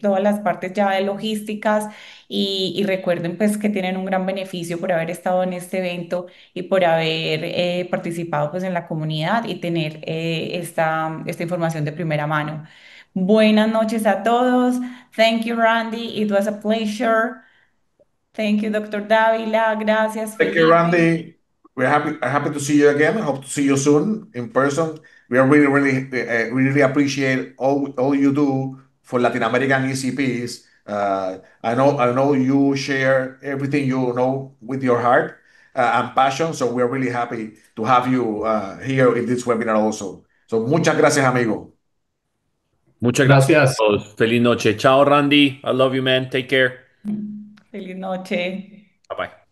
[SPEAKER 1] todas las partes ya de logísticas y recuerden pues que tienen un gran beneficio por haber estado en este evento y por haber participado pues en la comunidad y tener esta información de primera mano. Buenas noches a todos. Thank you, Randy. It was a pleasure. Thank you, Dr. Dávila. Gracias,
[SPEAKER 2] Thank you,
[SPEAKER 1] Felipe.
[SPEAKER 2] Randy. Happy to see you again. Hope to see you soon in person. We are really appreciate all you do for Latin American ECPs. I know you share everything you know with your heart and passion. So we are really happy to have you here in this webinar also. So muchas gracias, amigo.
[SPEAKER 4] Muchas gracias a
[SPEAKER 3] Gracias.
[SPEAKER 4] todos. Feliz noche. Chao, Randy. I love you, man. Take care.
[SPEAKER 1] Feliz noche.
[SPEAKER 4] Bye bye.